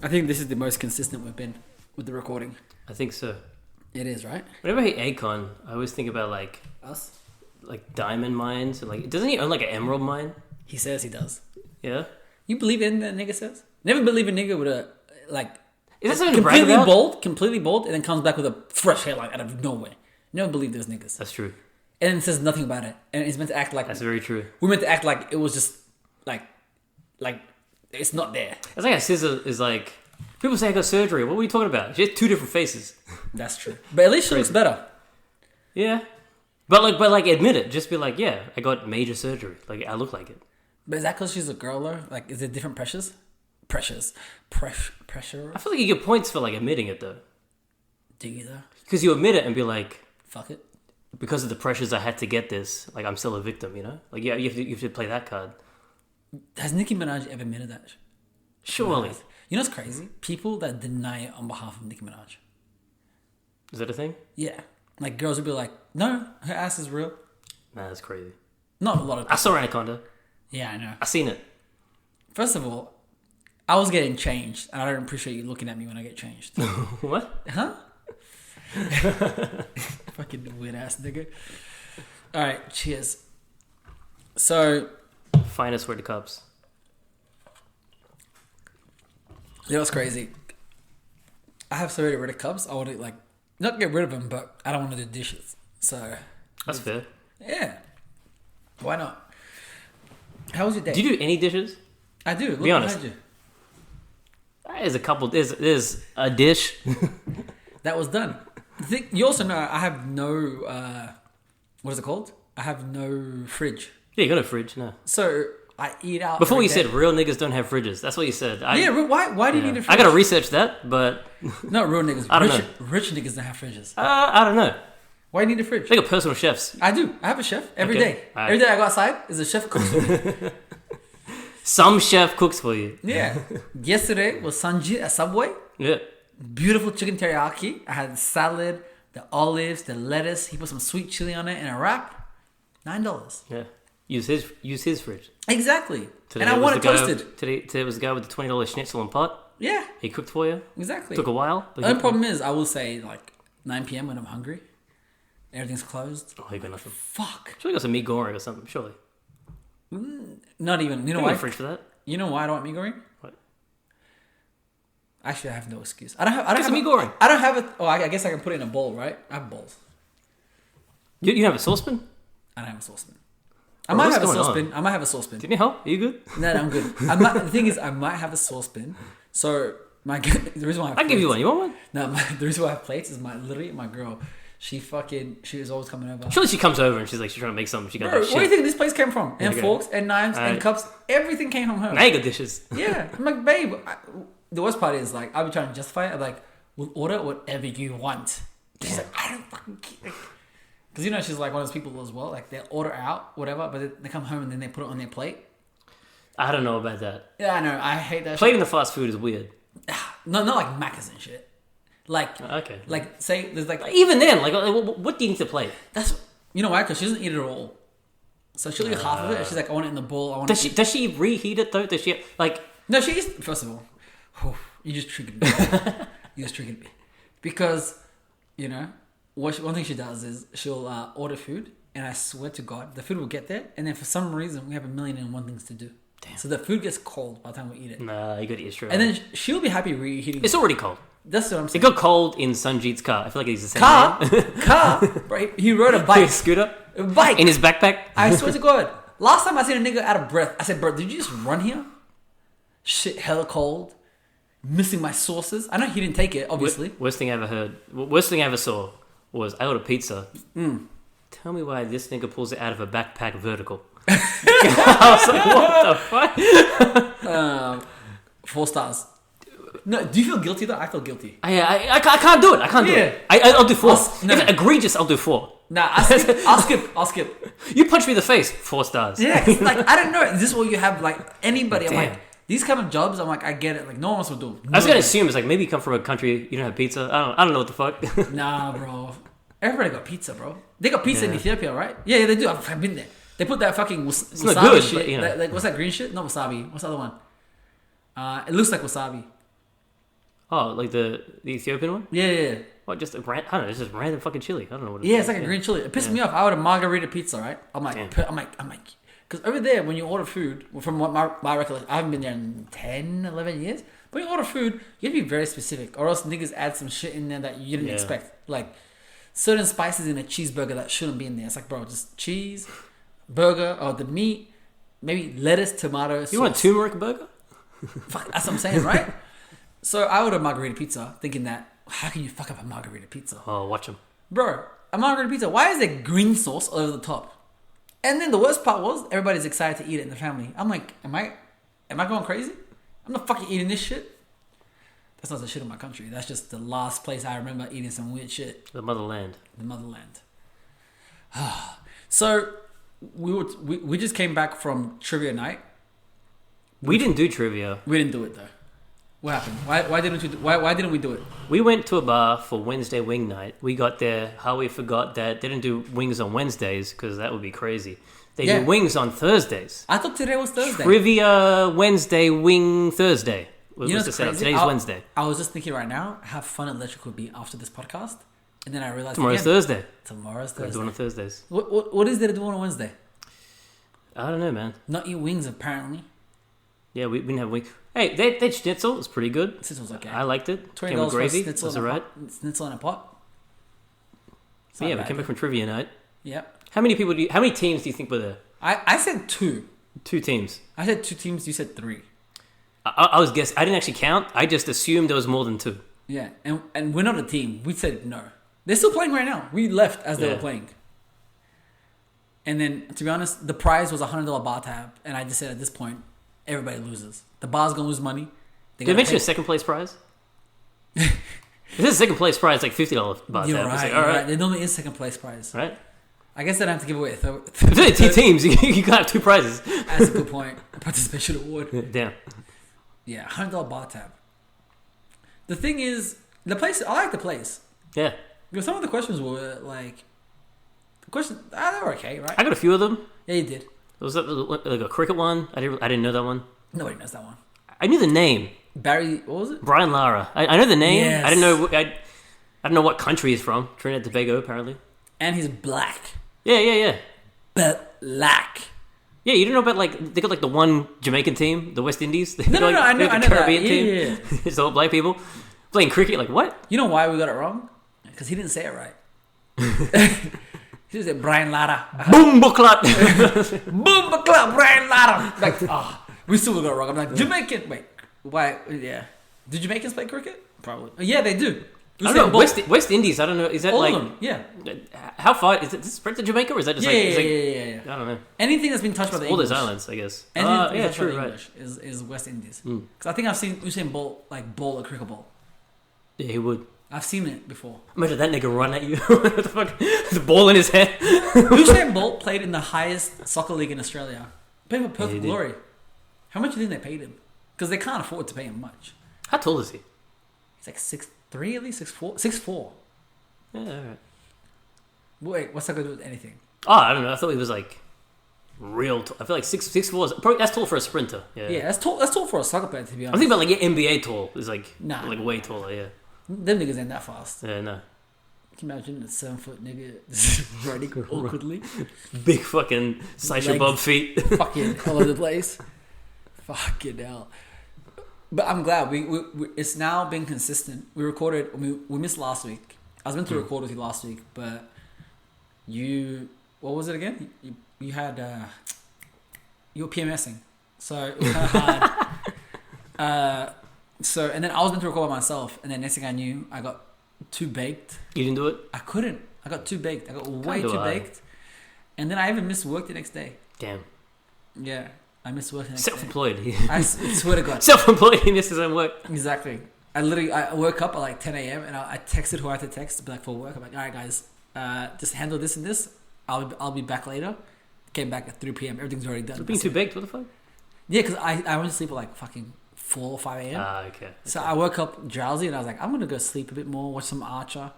I think this is the most consistent we've been with the recording. I think so. It is, right? Whenever I hear Akon, I always think about Us? like diamond mines and doesn't he own like an emerald mine? He says he does. Yeah. You believe in that nigga says? Never believe a nigga with a Is that something to brag about? completely bald, and then comes back with a fresh hairline out of nowhere. Never believe those niggas. That's true. And then says nothing about it, and he's meant to act like That's very true. we're meant to act like it was just like it's not there. It's like a scissor is like people say I got surgery. What were you talking about? She has two different faces. That's true. But at least she looks better. Yeah. But admit it. Just be like, yeah, I got major surgery. Like I look like it. But is that because she's a girl though? Like, is there different pressures? Pressure. I feel like you get points for admitting it though. Do you though? Because you admit it and be like, fuck it. Because of the pressures I had to get this, I'm still a victim, you know? Yeah, you have to play that card. Has Nicki Minaj ever admitted that? Surely. You know what's crazy? People that deny it on behalf of Nicki Minaj. Is that a thing? Yeah. Like, girls would be like, no, her ass is real. Nah, that's crazy. Not a lot of people. I saw Anaconda. Yeah, I know. I seen it. First of all, I was getting changed, and I don't appreciate you looking at me when I get changed. What? Huh? Fucking weird ass nigga. Alright, cheers. So, Finest were the cups. you know what's crazy? I have so many rid of cups. I want to not get rid of them, but I don't want to do dishes. So That's fair. yeah, why not? How was your day? Do you do any dishes? I do. Look Be honest. behind you. There's a couple. There's a dish. That was done. You also know I have no. What is it called? I have no fridge. Yeah, you got a fridge, no. So I eat out. Before every you day. said real niggas don't have fridges. That's what you said. Why do you need a fridge? I gotta research that, but Not real niggas. I don't know. Rich niggas don't have fridges. I don't know. Why do you need a fridge? They got personal chefs. I do. I have a chef every Okay. day. All right. Every day I go outside, there's a chef cooks for me. Some chef cooks for you. Yeah. Yesterday was Sanjit at Subway. Yeah. Beautiful chicken teriyaki. I had the salad, the olives, the lettuce. He put some sweet chili on it and a wrap. $9. Yeah. Use his fridge. Exactly. Today And I want it toasted. Today was the guy with the $20 schnitzel and pot. Yeah. He cooked for you. Exactly. Took a while. But The only problem is, I will say 9 p.m. when I'm hungry. Everything's closed. Oh, you got nothing. Fuck. Surely got some meat goring or something. Surely. Not even. You know You why? got a fridge for that. You know why I don't want meat goring? What? Actually, I have no excuse. I don't Get have some meat goring. I don't have it. Oh, I guess I can put it in a bowl, right? I have bowls. You have a saucepan? I don't have a saucepan. Bro, what's going I might have a saucepan. Didn't you help? Are you good? No, I'm good. The thing is, I might have a saucepan. So the reason why I have I'll give you one. plates- You want one? No, the reason why I have plates is my girl. She was always coming over. Surely she comes over and she's trying to make something. She got Bro, that where do you shit. think this place came from? And Okay. forks and knives and Alright. cups. Everything came from her. Now you got dishes. Yeah. I'm like, babe. The worst part is I'll be trying to justify it. I'm like, we'll order whatever you want. She's like, I don't fucking care. Because she's like one of those people as well. Like they'll order out, whatever, but they come home and then they put it on their plate. I don't know about that. Yeah, I know. I hate that Plating the fast food is weird. shit. No, not like Macca's and shit. Okay. Say there's Even then, what do you need to plate? that's you know why? Because she doesn't eat it all. So she'll eat half of it. And she's like, I want it in the bowl. I want. Does she reheat it though? Does she No, she eats. First of all, you just triggered me. You just triggered me because one thing she does is she'll order food, and I swear to God, the food will get there, and then for some reason we have 1,000,001 things to do. Damn. So the food gets cold by the time we eat it. Nah, you got to eat straight. And then she'll be happy reheating. It's already cold. That's what I'm It saying. got cold in Sanjeet's car. I feel like he's the same Car, bro, he rode a bike. scooter A bike. in his backpack. I swear to God. Last time I seen a nigga out of breath, I said, bro, did you just run here? Shit, hella cold. Missing my sauces. I know he didn't take it, obviously. Worst thing I ever heard. Worst thing I ever saw was I ordered pizza. Tell me why this nigga pulls it out of a backpack vertical. I was like, what the fuck? 4 stars. No, do you feel guilty though? I feel guilty. I can't do it. I can't do it. I'll do 4. If it's egregious, I'll do 4. Nah, I'll skip. You punch me in the face, 4 stars. Yeah, it's I don't know. Is this what you have, anybody? I'm Damn. like, these kind of jobs, I'm like, I get it. No one wants to do. I was gonna assume it's maybe you come from a country you don't have pizza. I don't know what the fuck. Nah, bro. Everybody got pizza, bro. They got pizza in Ethiopia, right? Yeah, they do. I've been there. They put that fucking wasabi not good, shit. but, What's that green shit? Not wasabi. What's the other one? It looks like wasabi. Oh, like the Ethiopian one? Yeah. What? Just I don't know. It's just random fucking chili. I don't know what. Yeah, it's like a green chili. It pissed me off. I ordered a margarita pizza, right? I'm like, because over there when you order food, from what my recollection, I haven't been there in 10, 11 years. But when you order food, you have to be very specific, or else niggas add some shit in there that you didn't expect, like certain spices in a cheeseburger that shouldn't be in there. It's like, bro, just cheese, burger, or the meat, maybe lettuce, tomato. You want a turmeric burger? Fuck, that's what I'm saying, right? So I ordered a margarita pizza, thinking that, how can you fuck up a margarita pizza? Oh, watch them. Bro, a margarita pizza, why is there green sauce all over the top? And then the worst part was, everybody's excited to eat it in the family. I'm like, am I going crazy? I'm not fucking eating this shit. That's not the shit of my country. That's just the last place I remember eating some weird shit. The motherland. The motherland. So, we just came back from trivia night. We didn't do trivia. We didn't do it though. What happened? Why didn't we do it? We went to a bar for Wednesday wing night. We got there. How we forgot that they didn't do wings on Wednesdays because that would be crazy. They do wings on Thursdays. I thought today was Thursday. Trivia Wednesday, wing Thursday. Was the setup. Today's Wednesday. I was just thinking right now how fun Electric would be after this podcast, and then I realized tomorrow's Thursday. Tomorrow's Thursday. We're doing on Thursdays. What is there to do on a Wednesday? I don't know, man. Not eat wings, apparently. Yeah, we didn't have wings. Hey, that schnitzel was pretty good. Schnitzel's okay. I liked it. $20 came with gravy. For Was alright. Schnitzel in a pot. Yeah, we came back from trivia night. Yep. How many teams do you think were there? I said 2. 2 teams. I said 2 teams. You said 3. I was guessing. I didn't actually count. I just assumed there was more than 2. Yeah, and we're not a team. We said no. They're still playing right now. We left as they were playing. And then, to be honest, the prize was a $100 bar tab, and I just said at this point, everybody loses. The bar's gonna lose money. Did they mention a second place prize? If this is second place prize, like $50 bar You're tab. right. Like, You're right. There normally is second place prize. Right. I guess I don't have to give away a third. If there's 2 teams, you can have 2 prizes. That's a good point. A participation award. Damn. Yeah, $100 bar tab. The thing is, the place. I like the place. Yeah. Because some of the questions were like, they were okay, right? I got a few of them. Yeah, you did. Was that like a cricket one? I didn't know that one. Nobody knows that one. I knew the name. Barry, what was it? Brian Lara. I know the name. Yes. I didn't know. I don't know what country he's from. Trinidad and Tobago, apparently. And he's black. Yeah. Black. Yeah, you don't know about like they got like the one Jamaican team, the West Indies. No, I know the Caribbean that. team. Yeah. It's all black people playing cricket. Like what? You know why we got it wrong? Because he didn't say it right. He just said Brian Lara. Boom buklat. Boom buklat, Brian Lara. Like, we still got it wrong. I'm like, Jamaican. Wait, why? Yeah. Do Jamaicans play cricket? Probably. Yeah, they do. I don't know. West Indies. I don't know. Is that all like? of them, yeah. How far is it? Spread to Jamaica, or is that just yeah. I don't know. Anything that's been touched by the all English. those islands, I guess. Anything that's been touched by true. the Right. English is West Indies. Because I think I've seen Usain Bolt like bowl a cricket ball. Yeah, he would. I've seen it before. Imagine that nigga run at you. What the fuck? The ball in his head. Usain Bolt played in the highest soccer league in Australia. Played for Perth Glory. How much do you think they paid him? Because they can't afford to pay him much. How tall is he? He's like 6'3" at least, 6'4". 6'4". Yeah, alright. Wait, what's that going to do with anything? Oh, I don't know. I thought he was like real tall. I feel like 6'4" is probably that's tall for a sprinter. Yeah, that's tall. That's tall for a soccer player, to be honest. I'm thinking about like NBA tall is like Nah. way taller. Yeah. Them niggas ain't that fast. Yeah, no. Can you imagine a 7-foot nigga running awkwardly? Big fucking Sasha Bob feet. Fucking all over the place. Fucking hell. But I'm glad we it's now been consistent. We recorded. We missed last week. I was meant to record with you last week, but what was it again? You had you were PMSing, so it was kind of hard. And then I was meant to record by myself, and then next thing I knew, I got too baked. You didn't do it? I couldn't. I got too baked. I got way too baked, and then I even missed work the next day. Damn. Yeah, I missed work the next day. Self-employed. I swear to God. Self-employed. He missed his own work. Exactly. I woke up at like 10 a.m. and I texted who I had to text to be like for work. I'm like, all right, guys, just handle this and this. I'll be back later. Came back at 3 p.m. Everything's already done. You're being too baked. What the fuck? Yeah, because I went to sleep at like fucking 4 or 5 a.m. Okay. So I woke up drowsy and I was like, I'm gonna go sleep a bit more, watch some Archer.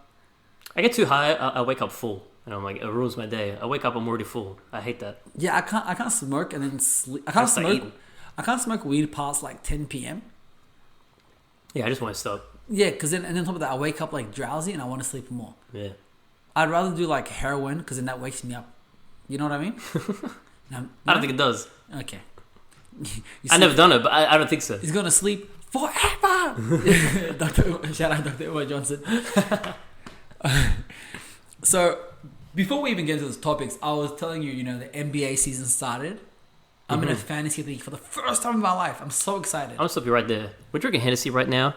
I get too high. I wake up full, and I'm like, it ruins my day. I wake up, I'm already full. I hate that. Yeah, I can't smoke and then sleep. I can't smoke weed past like 10 p.m. Yeah, I just want to stop. Yeah, because then and then on top of that, I wake up like drowsy and I want to sleep more. Yeah. I'd rather do like heroin because then that wakes me up. You know what I mean? I don't think it does. Okay. I've never done it, but I don't think so. He's gonna sleep forever. Shout out Dr. Umar Johnson. So before we even get into those topics, I was telling you, the NBA season started. I'm in a fantasy league for the first time in my life. I'm so excited. I'm gonna stop you right there. We're drinking Hennessy right now.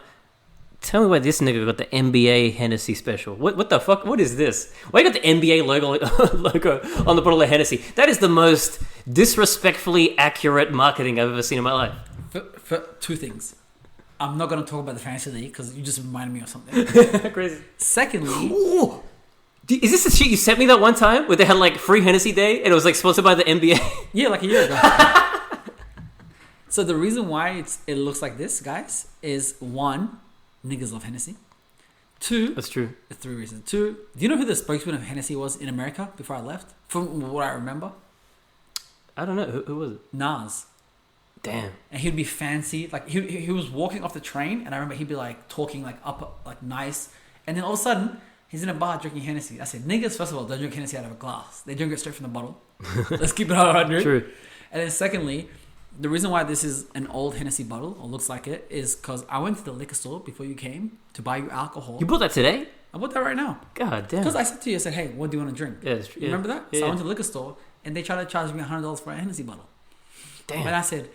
Tell me why this nigga got the NBA Hennessy special. What the fuck? What is this? Why you got the NBA logo on the bottle of Hennessy? That is the most disrespectfully accurate marketing I've ever seen in my life. For two things. I'm not going to talk about the fantasy league because you just reminded me of something. Crazy. Secondly... Ooh. Is this the shit you sent me that one time where they had like free Hennessy day and it was like sponsored by the NBA? Yeah, like a year ago. So the reason why it looks like this, guys, is one... Niggas love Hennessy. Two... That's true. 3 reasons. Two, do you know who the spokesman of Hennessy was in America before I left? From what I remember? I don't know. Who was it? Nas. Damn. And he'd be fancy. Like, he was walking off the train, and I remember he'd be, like, talking, like, up, like, nice. And then all of a sudden, he's in a bar drinking Hennessy. I said, niggas, first of all, don't drink Hennessy out of a glass. They drink it straight from the bottle. Let's keep it 100. True. And then secondly... The reason why this is an old Hennessy bottle, or looks like it, is because I went to the liquor store before you came to buy you alcohol. You bought that today? I bought that right now. God damn. Because I said to you, I said, hey, what do you want to drink? Yeah, that's true. You remember that? Yeah. So I went to the liquor store, and they tried to charge me $100 for a Hennessy bottle. Damn. And I said,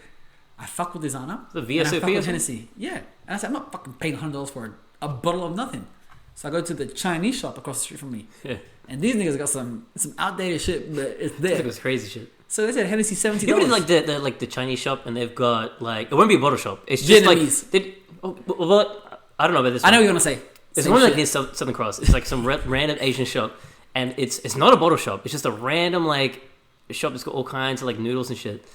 I fuck with designer. The and VSOP I fuck or with something? Hennessy. Yeah. And I said, I'm not fucking paying $100 for a bottle of nothing. So I go to the Chinese shop across the street from me. Yeah. And these niggas got some outdated shit, but it's there. It was crazy shit. So they said Hennessy $70. You ever like the Chinese shop and they've got like it won't be a bottle shop. It's just Vietnamese. I don't know about this. I know what you're gonna say. There's Same one like shit. near Southern Cross. It's like some random Asian shop, and it's not a bottle shop. It's just a random like shop that's got all kinds of like noodles and shit.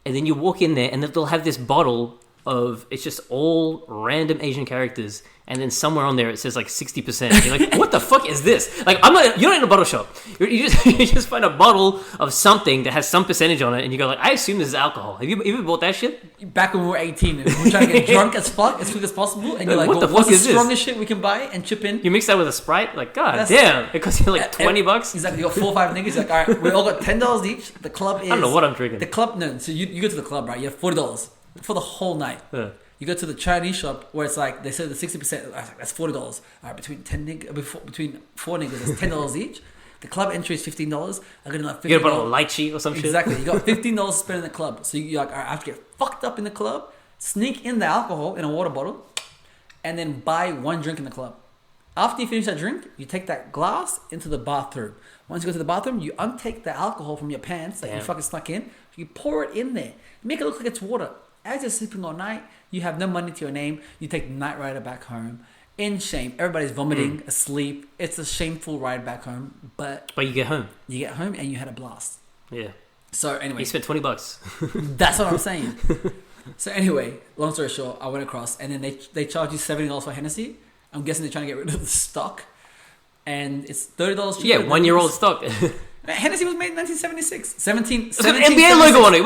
And then you walk in there, and they'll have this bottle of it's just all random Asian characters, and then somewhere on there it says like 60%. You're like, what the fuck is this? Like, you're not in a bottle shop. You just find a bottle of something that has some percentage on it, and you go like, I assume this is alcohol. Have you ever bought that shit? Back when we were 18, and we were trying to get drunk as fuck as quick as possible, and you're like, what the what's fuck the is this? strongest shit we can buy and chip in? You mix that with a Sprite, like god damn, it costs you like $20. Exactly, you got 4 or 5 niggas. Like, all right, we all got $10 each. The club is. I don't know what I'm drinking. The club, no. So you go to the club, right? You have $40 for the whole night. Yeah. You go to the Chinese shop where it's like they said the 60%. That's $40. All right, between 4 niggas, that's $10 each. The club entry is $15. I got another $15. You get a bottle of lychee or some shit. Exactly. You got $15 to spend in the club. So you're like, all right, I have to get fucked up in the club, sneak in the alcohol in a water bottle, and then buy one drink in the club. After you finish that drink, you take that glass into the bathroom. Once you go to the bathroom, you untake the alcohol from your pants that you fucking stuck in. You pour it in there. Make it look like it's water. As you're sleeping all night, you have no money to your name. You take the night rider back home. In shame. Everybody's vomiting, asleep. It's a shameful ride back home. But you get home. You get home and you had a blast. Yeah. So anyway. You spent $20. That's what I'm saying. So anyway, long story short, I went across and then they charge you $70 for Hennessy. I'm guessing they're trying to get rid of the stock. And it's $30 cheaper. Yeah, 1 year old stock. Hennessy was made in 1976. There's an NBA logo on it.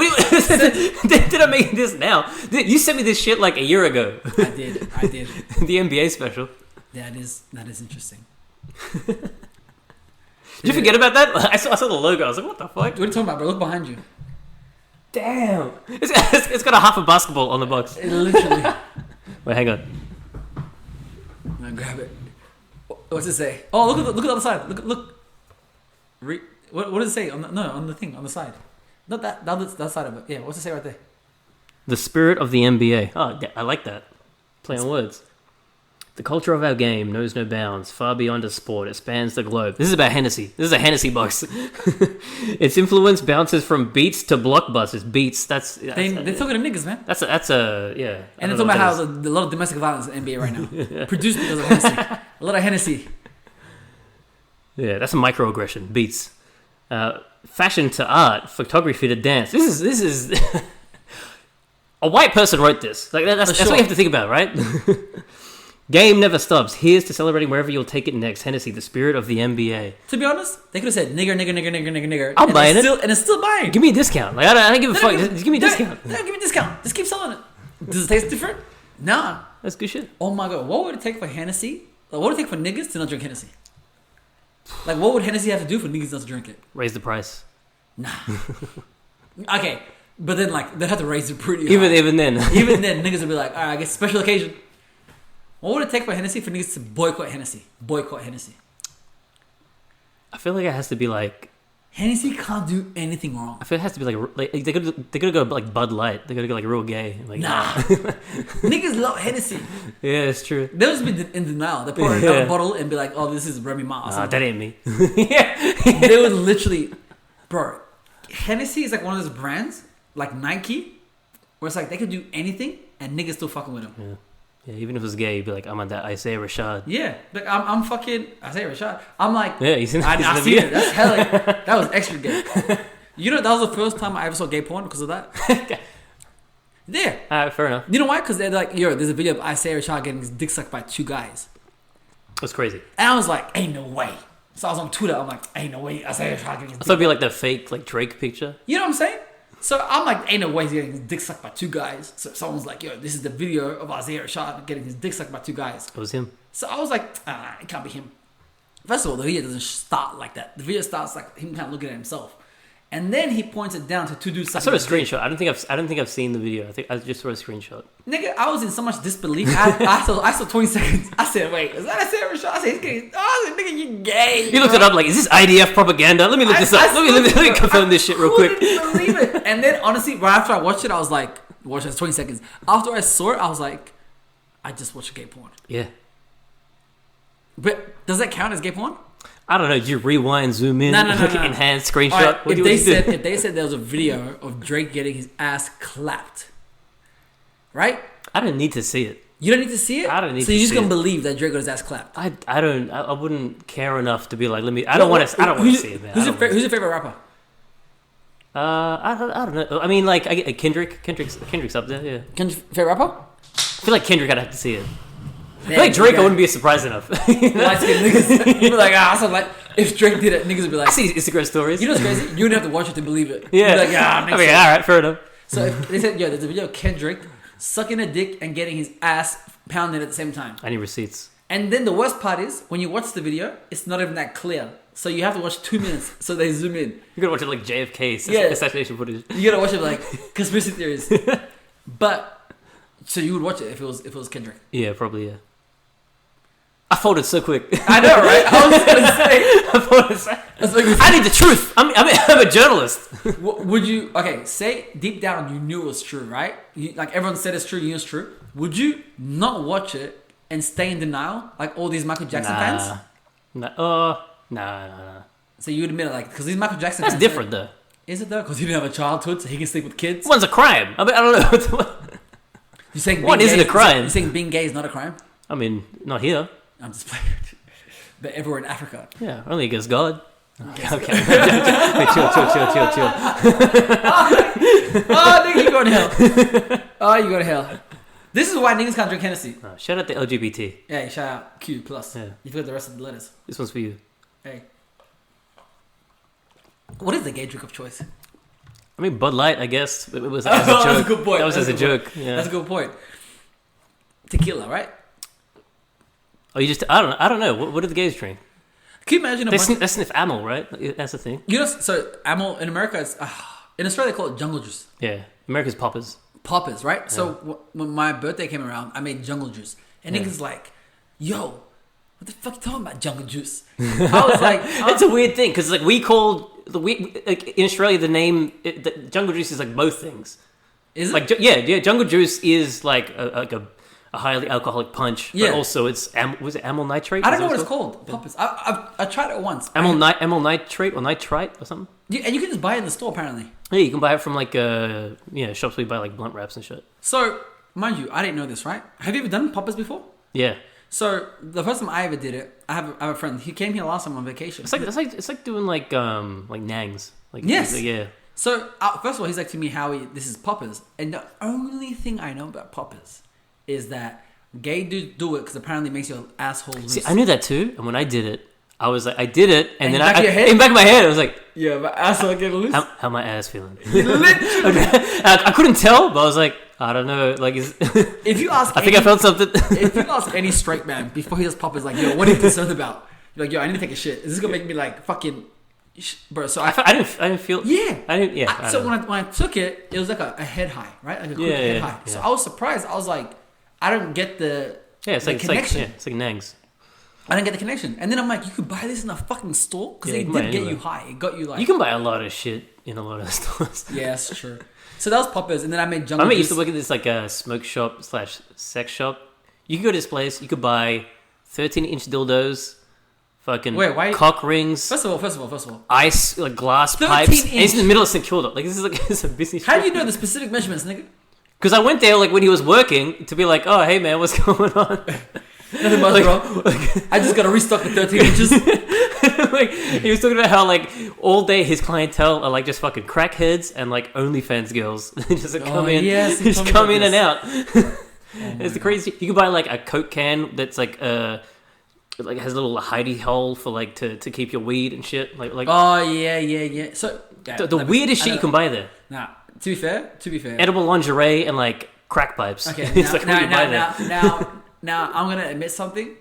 Did I make this now? You sent me this shit like a year ago. I did. The NBA special. That is interesting. Did you forget about that? I saw the logo. I was like, what the fuck? What are you talking about, bro? Look behind you. Damn. It's got a half a basketball on the box. It literally. Wait, hang on. I'm gonna grab it. What's it say? Oh, look at the other side. Look. What does it say on the thing on the side? Not that side of it. Yeah, what's it say right there? The spirit of the NBA. Oh, I like that. Play on words. The culture of our game knows no bounds, far beyond a sport. It spans the globe. This is about Hennessy. This is a Hennessy box. Its influence bounces from beats to blockbusters. Beats. They're talking to niggas, man. That's a yeah. And they're talking about how there's a lot of domestic violence in the NBA right now, produced because of Hennessy. A lot of Hennessy. Yeah, that's a microaggression. Beats. Fashion to art, photography to dance. This is a white person wrote this. Like that's what you have to think about, right? Game never stops. Here's to celebrating wherever you'll take it next. Hennessy, the spirit of the NBA. To be honest, they could have said nigger. I'm buying it. And it's still buying. Give me a discount. Like I don't give a fuck. Just give me a discount. No, give me a discount. Just keep selling it. Does it taste different? Nah. That's good shit. Oh my god, what would it take for Hennessy? Like, what would it take for niggas to not drink Hennessy? Like, what would Hennessy have to do for niggas not to drink it? Raise the price. Nah. Okay, but then like they'd have to raise it pretty high. Even then. Even then, niggas would be like, all right, I guess special occasion. What would it take for Hennessy for niggas to boycott Hennessy? Boycott Hennessy. I feel like it has to be like. Hennessy can't do anything wrong. I feel it has to be like they could go like Bud Light. They gotta go like real gay. Like, nah. Niggas love Hennessy. Yeah, it's true. They'll just be in denial. They pour another bottle and be like, oh, this is Remy Ma. That ain't me. Yeah. They would literally, bro. Hennessy is like one of those brands, like Nike, where it's like they could do anything and niggas still fucking with them. Yeah. Yeah, even if it was gay, you'd be like, I'm on that Isaiah Rashad. Yeah, like I'm fucking Isaiah Rashad. I'm like, yeah, he's in I see it. That's hella. That was extra gay. You know, that was the first time I ever saw gay porn because of that. Yeah. Alright, fair enough. You know why? Because they're like, yo, there's a video of Isaiah Rashad getting his dick sucked by 2 guys. That's crazy. And I was like, ain't no way. So I was on Twitter. I'm like, ain't no way Isaiah Rashad getting his I dick. thought it'd be like the fake like Drake picture. You know what I'm saying? So I'm like, ain't no way he's getting his dick sucked by 2 guys. So someone's like, yo, this is the video of Isaiah Rashad getting his dick sucked by 2 guys. It was him. So I was like, it can't be him. First of all, the video doesn't start like that. The video starts like him kind of looking at himself. And then he points it down to 2 dudes. I saw a screenshot. I don't think I've seen the video. I think I just saw a screenshot. Nigga, I was in so much disbelief. I saw 20 seconds. I said, wait, is that Isaiah Rashad? I said, he's getting, nigga, you gay. You looked it up like, is this IDF propaganda? Let me look this up. Let me confirm this shit real quick. Couldn't believe it. And then honestly, right after I watched it, I was like, watch it, 20 seconds. After I saw it, I was like, I just watched gay porn. Yeah. But does that count as gay porn? I don't know. Did you rewind, zoom in, No. enhance screenshot? Right, What if they said there was a video of Drake getting his ass clapped, right? I don't need to see it. You don't need to see it. I don't need to see it. So you're just gonna believe that Drake got his ass clapped. I wouldn't care enough to be like, let me. I don't want to see it, man. Who's your favorite rapper? I don't know. I mean, like Kendrick's up there. Yeah. Kendrick's favorite rapper? I feel like Kendrick. I'd have to see it. I feel like Drake, I wouldn't be surprised enough. Light-skinned niggas, you'd be like, so like, if Drake did it, niggas would be like, I see Instagram stories. You know what's crazy? You wouldn't have to watch it to believe it. Yeah. You'd be like, I mean, all right, fair enough. So if they said, there's a video of Kendrick sucking a dick and getting his ass pounded at the same time. I need receipts. And then the worst part is, when you watch the video, it's not even that clear. So you have to watch 2 minutes, so they zoom in. You gotta watch it like JFK assassination footage. You gotta watch it like conspiracy theories. But so you would watch it if it was Kendrick. Yeah, probably. Yeah. I folded so quick. I know, right? I was gonna say. I need the truth. I'm a journalist. Would you? Okay, say deep down you knew it was true, right? Like everyone said it's true, you knew it's true. Would you not watch it and stay in denial, like all these Michael Jackson fans? Nah. So you would admit it, like, because these Michael Jackson That's fans. different, though. Is it though? Because he didn't have a childhood, so he can sleep with kids. One's a crime. I mean, I don't know. You saying one isn't a crime? You saying being gay is not a crime? I mean, not here. I'm just playing. But everywhere in Africa. Yeah, only against God. Okay. Chill. Oh, nigga, you going to hell. Oh, you go to hell. This is why niggas can't drink Hennessy. Shout out to LGBT. Yeah, shout out Q+. Yeah. You forgot the rest of the letters. This one's for you. Hey. What is the gay drink of choice? I mean, Bud Light, I guess. It was as a joke. That's a good point. That was as a joke. Yeah. That's a good point. Tequila, right? Oh, you just... I don't know. What do the gays drink? Can you imagine they sniff Amyl, right? That's the thing. You know, so Amyl in America is... in Australia, they call it jungle juice. Yeah. America's poppers. Poppers, right? Yeah. So when my birthday came around, I made jungle juice. And niggas like, yo, what the fuck you talking about jungle juice? I was like... It's a weird thing, because like we called... like in Australia, the name... the jungle juice is like both things. Is it? Like, yeah. Jungle juice is like a highly alcoholic punch, but also it's was it amyl nitrate? I don't know what it's called. Poppers. I tried it once. Amyl nitrate or nitrite or something. And you can just buy it in the store apparently. Yeah, you can buy it from like shops where you buy like blunt wraps and shit. So mind you, I didn't know this, right? Have you ever done poppers before? Yeah. So the first time I ever did it, I have a friend. He came here last time on vacation. It's like doing like nangs. Like yes. Yeah. So first of all, he's like to me, Howie, this is poppers, and the only thing I know about poppers is that gay dudes do it because apparently it makes your asshole loose. See, I knew that too, and when I did it, I was like, I did it, and then in back of my head, I was like, yeah, my asshole getting loose. How my ass feeling? I couldn't tell, but I was like, I don't know. Like, If you ask, I think I felt something. if you ask any straight man before he does pop, is like, yo, what are you concerned about? You're like, yo, I need to take a shit. Is this gonna make me like fucking, bro? So I didn't feel. Yeah. I didn't. Yeah. So when I took it, it was like a head high, right? Like a quick head high. So I was surprised. I was like, I don't get the connection. It's like Nangs. I didn't get the connection. And then I'm like, you could buy this in a fucking store? Because they did get you high. It got you like... You can buy a lot of shit in a lot of stores. Yeah, that's true. So that was poppers. And then I made jungle I juice. used to work at this like a smoke shop / sex shop. You could go to this place. You could buy 13-inch dildos, fucking cock rings. First of all. Ice, like glass pipes. And it's in the middle of St. Kilda. Like, this is like it's a busy How do you know the specific measurements, nigga? Because I went there like when he was working to be like, oh, hey man, what's going on? Nothing much, bro. I just got to restock the 13 inches. Like, he was talking about how like all day his clientele are like just fucking crackheads and like OnlyFans girls. Just like, come in, just come in and out. It's the crazy. You can buy like a Coke can that's like has a little hidey hole for like to keep your weed and shit. Like oh yeah. So the weirdest shit you can buy there. Nah, to be fair, edible lingerie and like crack pipes. Okay, now I'm gonna admit something.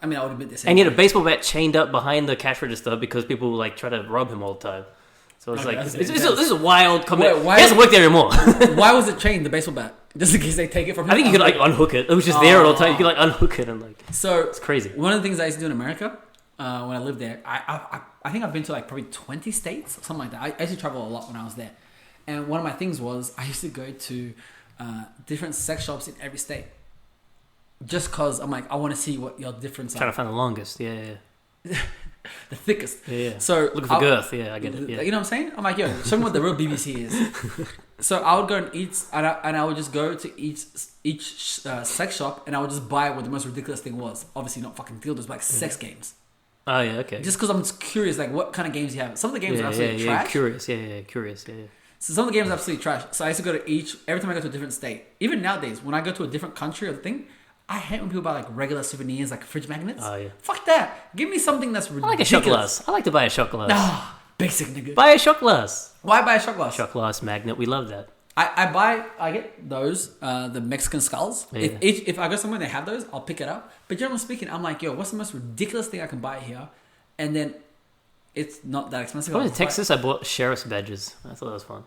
I mean, I would admit this. And he had a baseball bat chained up behind the cash register because people like try to rob him all the time. So it's this is a wild comment. He doesn't work there anymore. Why was it chained, the baseball bat? Just in case they take it from him? I think you could like unhook it. It was just there all the time. You could like unhook it and like... So it's crazy. One of the things I used to do in America when I lived there, I think I've been to like probably 20 states or something like that. I used to travel a lot when I was there. And one of my things was I used to go to different sex shops in every state. Just because I'm like, I want to see what your difference Trying to find the longest, yeah. The thickest. Yeah. So looking for girth, yeah, I get it. Yeah. You know what I'm saying? I'm like, yo, show me what the real BBC is. So I would go and eat, and I would just go to each sex shop, and I would just buy what the most ridiculous thing was. Obviously not fucking dildos, but like sex games. Oh yeah, okay. Just because I'm just curious, like what kind of games you have. Some of the games are absolutely trash. Curious, yeah. So some of the games are absolutely trash. So I used to go to every time I go to a different state. Even nowadays, when I go to a different country or thing, I hate when people buy like regular souvenirs, like fridge magnets. Oh yeah. Fuck that. Give me something that's ridiculous. I like a shot glass. I like to buy a shot glass. Nah, basic nigga. Buy a shot glass. Why buy a shot glass? Shot glass magnet. We love that. I get those, the Mexican skulls. Yeah. If I go somewhere and they have those, I'll pick it up. But generally speaking, I'm like, yo, what's the most ridiculous thing I can buy here? And then it's not that expensive. When I was in Texas, I bought sheriff's badges. I thought that was fun.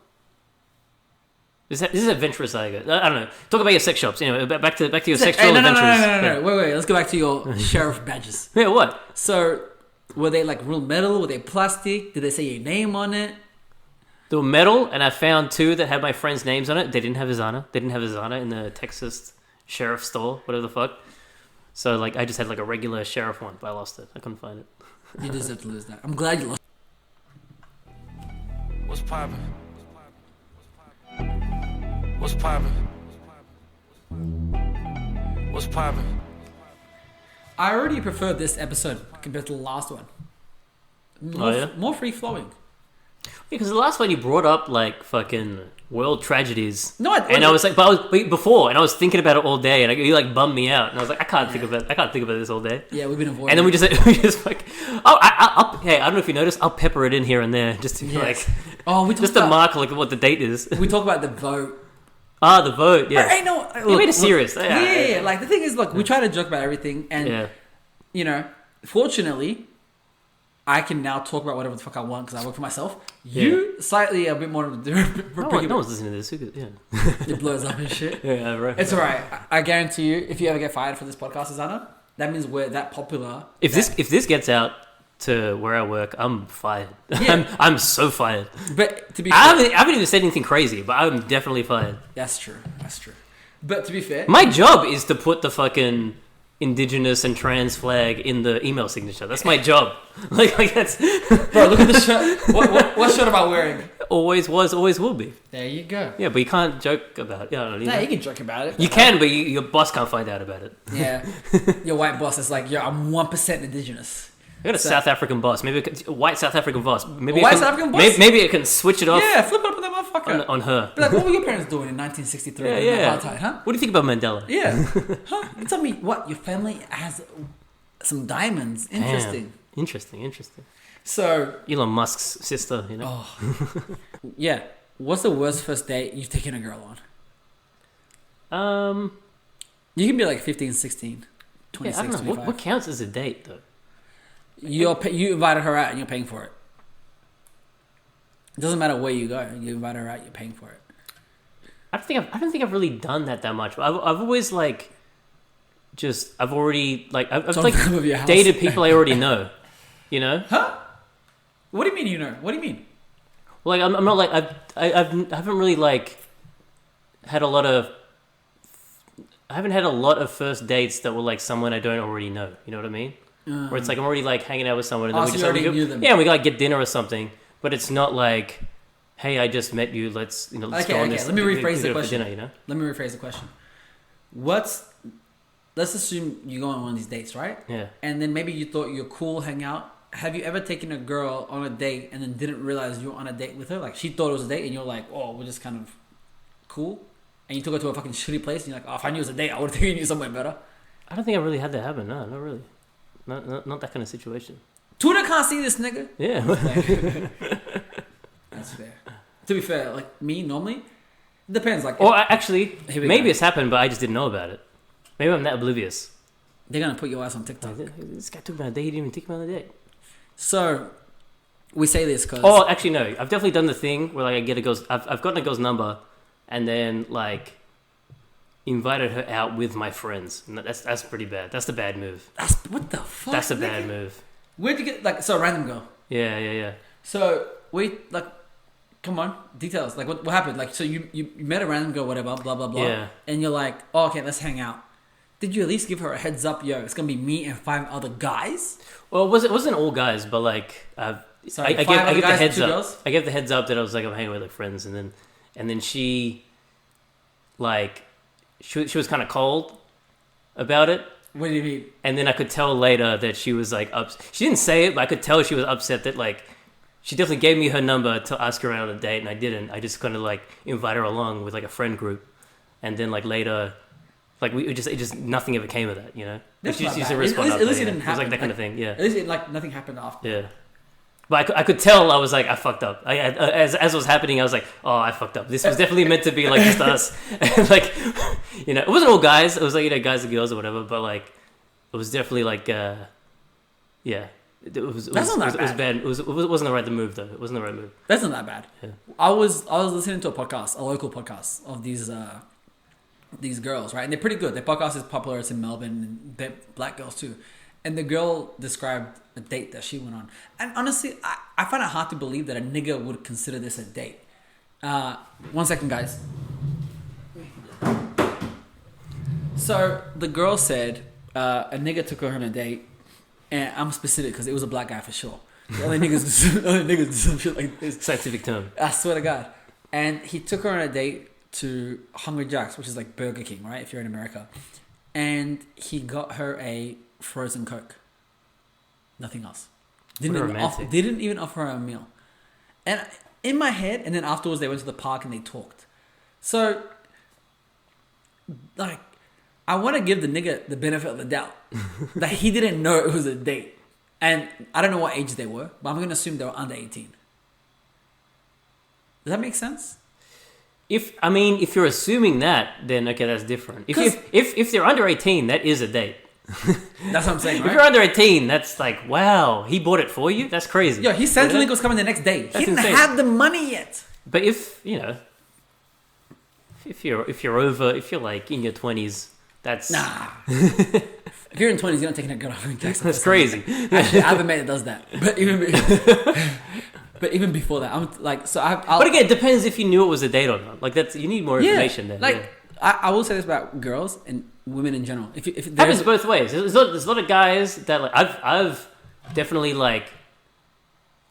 This is adventurous. I don't know. Talk about your sex shops. Anyway, back to your sexual adventures. No. Wait. Let's go back to your sheriff badges. Yeah, what? So, were they like real metal? Were they plastic? Did they say your name on it? They were metal, and I found 2 that had my friends' names on it. They didn't have Azana. They didn't have Azana in the Texas sheriff store, whatever the fuck. So, like, I just had like a regular sheriff one, but I lost it. I couldn't find it. You deserve to lose that. I'm glad you lost. What's poppin'? What's poppin'? What's poppin'? I already prefer this episode compared to the last one. More free flowing. Because the last one you brought up like fucking world tragedies. No, I was like, but before, and I was thinking about it all day, and you like bummed me out, and I was like, I can't think about this all day. Yeah, we've been avoiding. And then we just like, oh, hey, I don't know if you noticed, I'll pepper it in here and there just to be like, we just to mark like what the date is. We talk about the vote. The vote, yeah. We made it serious. Yeah. Like the thing is, look, we try to joke about everything, and you know, fortunately, I can now talk about whatever the fuck I want because I work for myself. You slightly a bit more of a no one's listening to this. It blows up and shit. Yeah, right. It's alright. I guarantee you, if you ever get fired for this podcast, Azana, that means we're that popular. If this gets out to where I work, I'm fired. Yeah. I'm so fired. But to be fair, I haven't even said anything crazy, but I'm definitely fired. That's true. But to be fair, my job is to put the fucking Indigenous and trans flag in the email signature. That's my job. Like that's. Bro, look at the shirt. What shirt am I wearing? Always was, always will be. There you go. Yeah, but you can't joke about it. Yeah, you can joke about it. You can, but your boss can't find out about it. Yeah, your white boss is like, yo, I'm 1% Indigenous. I got a South African boss. Maybe a white South African boss. Maybe it can switch it off. Yeah, flip it up with that motherfucker. On her. Be like, what were your parents doing in 1963? Yeah. Apartheid, huh? What do you think about Mandela? Yeah. Huh? You tell me what? Your family has some diamonds. Interesting. Damn. Interesting. So Elon Musk's sister, you know. Oh. Yeah. What's the worst first date you've taken a girl on? You can be like 15, 16, 26, I don't know. 25. What counts as a date though? You invited her out and you're paying for it. It doesn't matter where you go. You invite her out, you're paying for it. I don't think I've really done that much. But I've always like, I've already like I've like dated people I already know. You know? Huh? What do you mean you know? What do you mean? Like I'm not like I haven't really like had a lot of. I haven't had a lot of first dates that were like someone I don't already know. You know what I mean? Where it's like I'm already like hanging out with someone and then So you already knew them. Yeah, and we like get dinner or something. But it's not like, hey, I just met you. Let's go on this. Let me rephrase the question. For dinner, you know? Let me rephrase the question. Let's assume you go on one of these dates, right? Yeah. And then maybe you thought you're cool, hang out. Have you ever taken a girl on a date and then didn't realize you were on a date with her? Like she thought it was a date and you're like, oh, we're just kind of cool. And you took her to a fucking shitty place and you're like, oh, if I knew it was a date, I would have taken you somewhere better. I don't think I really had that happen. No, not really. Not that kind of situation. Tuna can't see this nigga. Yeah. That's fair. To be fair, like me, normally, it depends. Like, or actually, maybe go. it's happened, but I just didn't know about it. Maybe I'm that oblivious. They're gonna put your ass on TikTok. This guy took me on a date. He didn't even take me on a date. So, we say this because. Oh, actually, no. I've definitely done the thing where like I get a girl's. I've gotten a girl's number, and then like invited her out with my friends. And that's pretty bad. That's the bad move. What the fuck? That's a bad move. Where'd you get a random girl? Yeah. So come on, details. Like what happened? Like so you met a random girl, whatever, blah blah blah. Yeah. And you're like, oh, okay, let's hang out. Did you at least give her a heads up? Yo, it's gonna be me and 5 other guys. Well, it wasn't all guys, but like I gave the heads up. Girls? I gave the heads up that I was like I'm hanging with like friends, and then she like she was kind of cold about it. What do you mean? And then I could tell later that she was like she didn't say it, but I could tell she was upset that like she definitely gave me her number to ask her out on a date, and I didn't. I just kind of like invite her along with like a friend group, and then like later, like it just nothing ever came of that, you know. That's she not used bad. to respond. At least it didn't happen. It was like that kind of thing, yeah. At least nothing happened after. Yeah. But I could tell I was like, I fucked up. As it was happening, I was like, oh, I fucked up. This was definitely meant to be like just us. And like, you know, it wasn't all guys. It was like, you know, guys and girls or whatever. But like, it was definitely like, yeah. It was bad. It wasn't the right move though. It wasn't the right move. That's not that bad. Yeah. I was listening to a local podcast of these girls, right? And they're pretty good. Their podcast is popular. It's in Melbourne, and they're black girls too. And the girl described a date that she went on. And honestly, I find it hard to believe that a nigga would consider this a date. 1 second, guys. So the girl said a nigga took her on a date, and I'm specific because it was a black guy for sure. The other niggas do some shit like this. Scientific term. I swear to God. And he took her on a date to Hungry Jack's, which is like Burger King, right? If you're in America. And he got her a frozen Coke. Nothing else. Didn't even offer her a meal. And in my head, and then afterwards they went to the park and they talked. So, like, I want to give the nigga the benefit of the doubt that he didn't know it was a date. And I don't know what age they were, but I'm going to assume they were under 18. Does that make sense? If you're assuming that, then okay, that's different. If they're under 18, that is a date. That's what I'm saying, right? If you're under 18, that's like, wow, he bought it for you? That's crazy. Yo, he said the link was coming the next day. He didn't have the money yet. But if you're like in your 20s, that's... Nah. If you're in 20s, you're not taking a girl on Jackson. That's crazy. Actually, I have a mate that does that. But even before that, I'm like, so But again, it depends if you knew it was a date or not. Like you need more information there. Like, I will say this about girls and women in general. If it happens both ways. There's a lot of guys that like I've definitely like.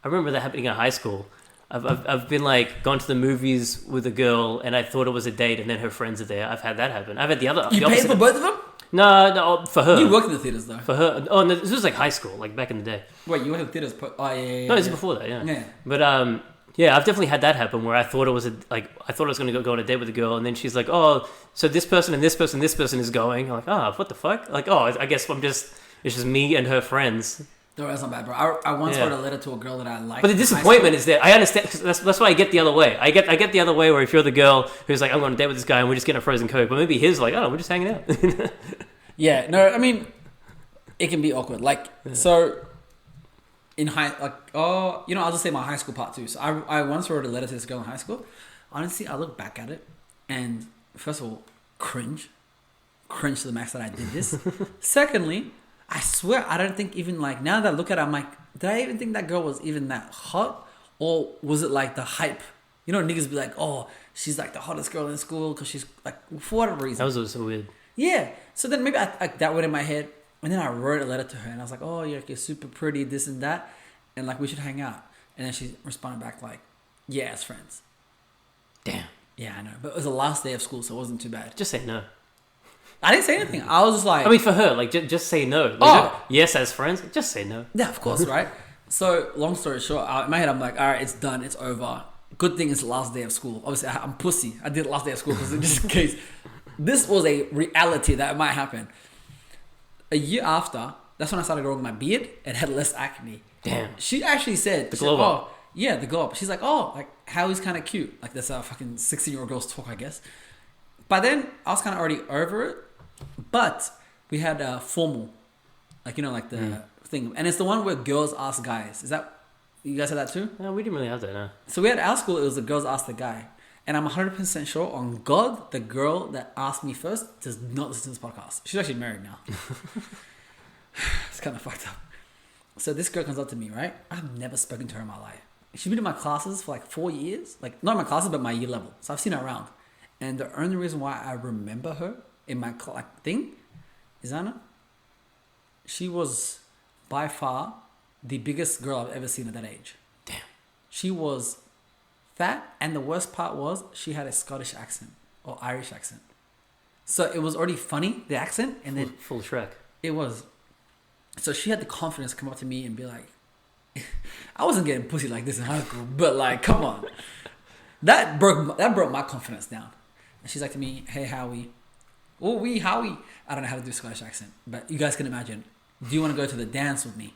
I remember that happening in high school. I've been like gone to the movies with a girl and I thought it was a date and then her friends are there. I've had that happen. I've had the other. You paid for both of them? No, for her. You worked in the theaters though. For her. Oh no, this was like high school, like back in the day. Wait, you worked in the theaters? Oh yeah. No, this is before that. Yeah. Yeah. But yeah, I've definitely had that happen where I thought I was going to go on a date with a girl, and then she's like, "Oh, so this person and this person is going." I'm like, "Oh, what the fuck?" Like, "Oh, I guess it's just me and her friends." No, that's not bad, bro. I once Yeah. wrote a letter to a girl that I liked. But the in high disappointment is there. I understand. 'Cause that's why I get the other way. I get the other way where if you're the girl who's like, I'm going to date with this guy and we're just getting a frozen Coke, but maybe his like, oh, we're just hanging out. school. Yeah, no, I mean, it can be awkward. Like, so in I'll just say my high school part too. So I once wrote a letter to this girl in high school. Honestly, I look back at it and first of all, cringe to the max that I did this. Secondly, I swear I don't think even like now that I look at it, I'm like, did I even think that girl was even that hot, or was it like the hype? You know, niggas be like, oh, she's like the hottest girl in school because she's like for whatever reason. That was so weird. Yeah. So then maybe that went in my head, and then I wrote a letter to her, and I was like, oh, you're super pretty, this and that, and like we should hang out. And then she responded back like, yeah, as friends. Damn. Yeah, I know, but it was the last day of school, so it wasn't too bad. Just say no. I didn't say anything. I was just like, I mean, for her, like, just say no. Like, Oh. yes, as friends, just say no. yeah, of course, right? So, long story short, in my head, I'm like, all right, it's done, it's over. Good thing it's the last day of school. Obviously, I'm pussy. I did the last day of school because just in case this was a reality that might happen. A year after, that's when I started growing my beard and had less acne. Damn. She actually said, The glow up. Oh, yeah, the glow up. She's like, oh, like Howie's kind of cute. Like that's how fucking 16-year-old girls talk, I guess. By then, I was kind of already over it. But we had a formal, like, you know, like the thing. And it's the one where girls ask guys. Is that, you guys had that too? No, we didn't really have that, no. So we had our school, it was the girls ask the guy. And I'm 100% sure on God, the girl that asked me first does not listen to this podcast. She's actually married now. It's kind of fucked up. So this girl comes up to me, right? I've never spoken to her in my life. She's been in my classes for like 4 years. Like, not my classes, but my year level. So I've seen her around. And the only reason why I remember her in my thing is Anna. She was by far the biggest girl I've ever seen at that age. Damn. She was fat, and the worst part was she had a Scottish accent or Irish accent. So it was already funny, the accent, and then Full Shrek. it was. So she had the confidence to come up to me and be like, I wasn't getting pussy like this in high school, but like, come on. That broke my confidence down. And she's like to me, hey, Howie. Oh, Howie. I don't know how to do a Scottish accent, but you guys can imagine. Do you want to go to the dance with me?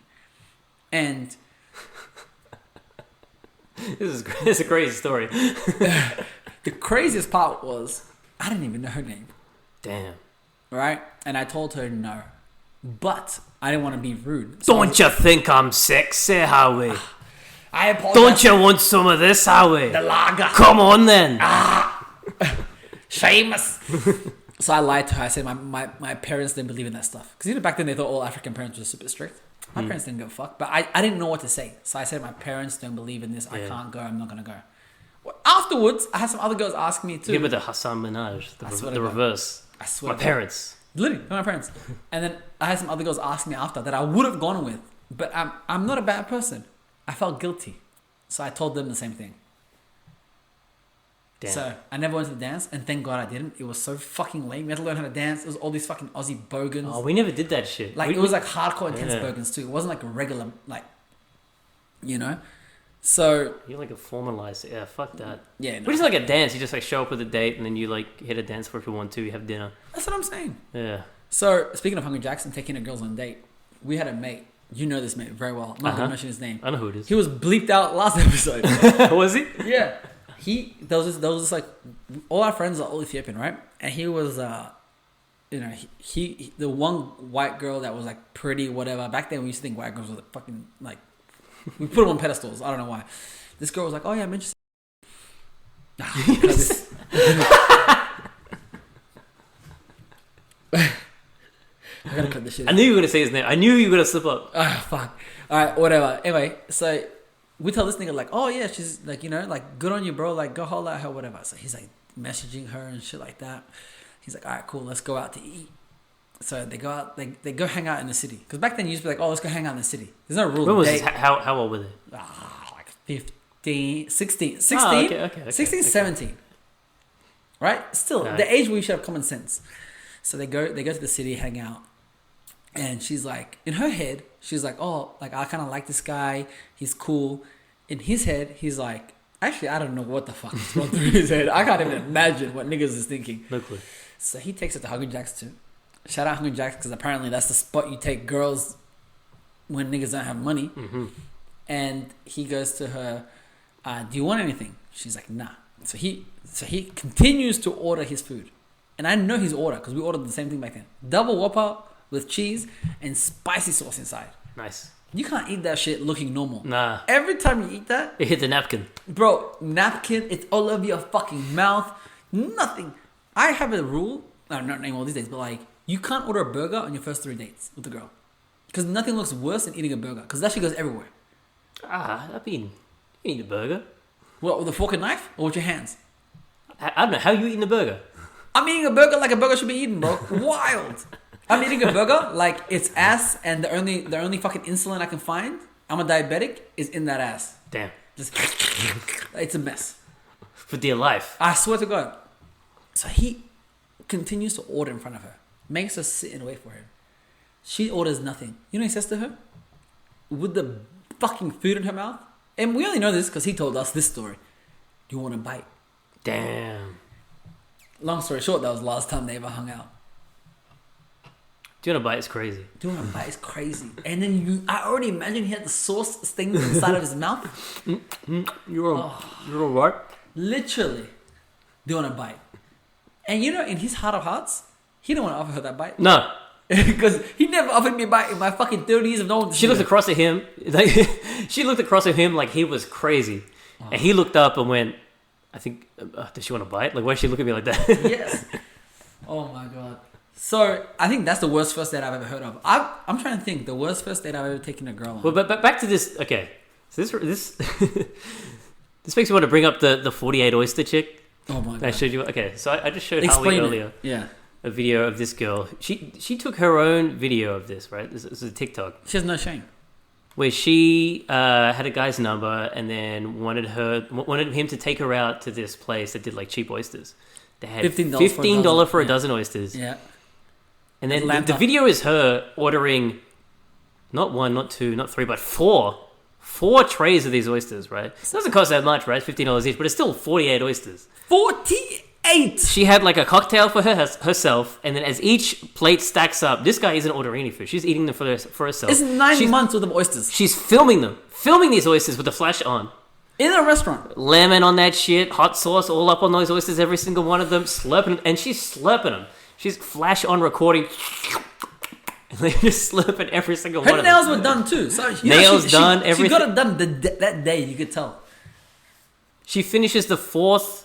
And This is a crazy story. the craziest part was I didn't even know her name, Damn. right? And I told her no, but I didn't want to be rude. So Don't you think I'm sexy, Howie? I apologize. Don't you want some of this, Howie? The lager. Come on then. Famous. So I lied to her. I said my parents didn't believe in that stuff. Because back then they thought all African parents were super strict. My parents didn't give a fuck. But I didn't know what to say. So I said my parents don't believe in this. I can't go. I'm not going to go. Well, afterwards, I had some other girls ask me too. Give it to Hassan Minaj, I swear the to God. reverse. I swear My to God. parents. Literally, my parents. And then I had some other girls ask me after that I would have gone with. But I'm not a bad person. I felt guilty. So I told them the same thing. Damn. So I never went to the dance, and thank God I didn't. It was so fucking lame. We had to learn how to dance. It was all these fucking Aussie bogans. Oh, we never did that shit. Like We- it was like hardcore intense Yeah. bogans too. It wasn't like a regular like, you know. So You're like a formalized. Yeah, fuck that. yeah, no, We're just like a dance. You just like show up with a date and then you like hit a dance floor if you want to. You have dinner. that's what I'm saying. Yeah. So speaking of Hungry Jackson taking a girls on a date, we had a mate. You know this mate very well. I'm not gonna mention his name. I know who it is. He was bleeped out last episode. Was he? Yeah. There was this like, all our friends are all Ethiopian, right? And he was, you know, he the one white girl that was like pretty, whatever. Back then we used to think white girls were fucking like, we put them on pedestals. I don't know why. This girl was like, oh yeah, I'm interested. I gotta cut this shit I out. knew you were gonna say his name. I knew you were gonna slip up. Ah, fuck. Alright, whatever. Anyway, so we tell this nigga like, oh yeah, she's like, you know, like good on you, bro. Like go holler at her, whatever. So he's like messaging her and shit like that. He's like, alright, cool, let's go out to eat. So they go out, they go hang out in the city. Because back then you used to be like, oh, let's go hang out in the city. There's no rule. When was Date- this? How old were they? like 15, 16, 16, Oh, okay, 16, okay. 17. Right? Still, Right. the age where you should have common sense. So they go to the city, hang out. And she's like, in her head, she's like, oh, like I kind of like this guy. He's cool. In his head, he's like, actually, I don't know what the fuck is going through his head. I can't even imagine what niggas is thinking. No clue. So he takes her to Hungry Jack's too. Shout out Hungry Jack's because apparently that's the spot you take girls when niggas don't have money. And he goes to her, do you want anything? She's like, nah. So he continues to order his food. And I know his order because we ordered the same thing back then. Double Whopper with cheese and spicy sauce inside. Nice. You can't eat that shit looking normal. Nah. Every time you eat that, It hit the napkin. bro, napkin, it's all over your fucking mouth. Nothing. I have a rule, I'm not naming all these days, but like, you can't order a burger on your first 3 dates with the girl. Because nothing looks worse than eating a burger. Because that shit goes everywhere. I mean, you eat a burger. What, with a fork and knife? Or with your hands? I don't know. How you eating the burger? I'm eating a burger like a burger should be eaten, bro. Wild. I'm eating a burger like it's ass, and the only fucking insulin I can find, I'm a diabetic, is in that ass. Damn. Just, it's a mess. For dear life. I swear to God. So he continues to order in front of her. Makes her sit and wait for him. She orders nothing. You know what he says to her? With the fucking food in her mouth. And we only know this because he told us this story. Do you want a bite? Damn. Long story short, that was the last time they ever hung out. Do you want to bite? It's crazy. Do you want a bite? It's crazy. And then I already imagine he had the sauce thing inside of his mouth. You're alright. Literally. Do you want a bite? And you know, in his heart of hearts, he didn't want to offer her that bite. No. Because he never offered me a bite in my fucking 30 years of knowing this. She looked across at him. Like, she looked across at him like he was crazy. And he looked up and went, I think, does she want to bite? Like, why did she look at me like that? Yes. Oh my God. So, I think that's the worst first date I've ever heard of. I'm trying to think, the worst first date I've ever taken a girl on. Well, but back to this. Okay. So this this makes me want to bring up the 48 oyster chick. Oh my I God. showed you. Okay, so I just showed Explain Harley it. earlier Yeah. a video of this girl. She took her own video of this, right? This is a TikTok. She has no shame. Where she had a guy's number and then wanted him to take her out to this place that did like cheap oysters. They had $15 for a dozen oysters. Yeah. And then Atlanta. the video is her ordering not one, not two, not three, but four trays of these oysters, right? It doesn't cost that much, right? It's $15 each, but it's still 48 oysters. 48! She had like a cocktail for herself, and then as each plate stacks up, this guy isn't ordering any food. She's eating them for herself. It's 9 months worth of oysters. She's filming these oysters with the flash on. In a restaurant. Lemon on that shit, hot sauce all up on those oysters, every single one of them, slurping, and she's slurping them. She's flash on recording, and they're just slurping every single one Her of them. nails were done too. So Nails done, She everything. got it done that day, you could tell. She finishes the 4th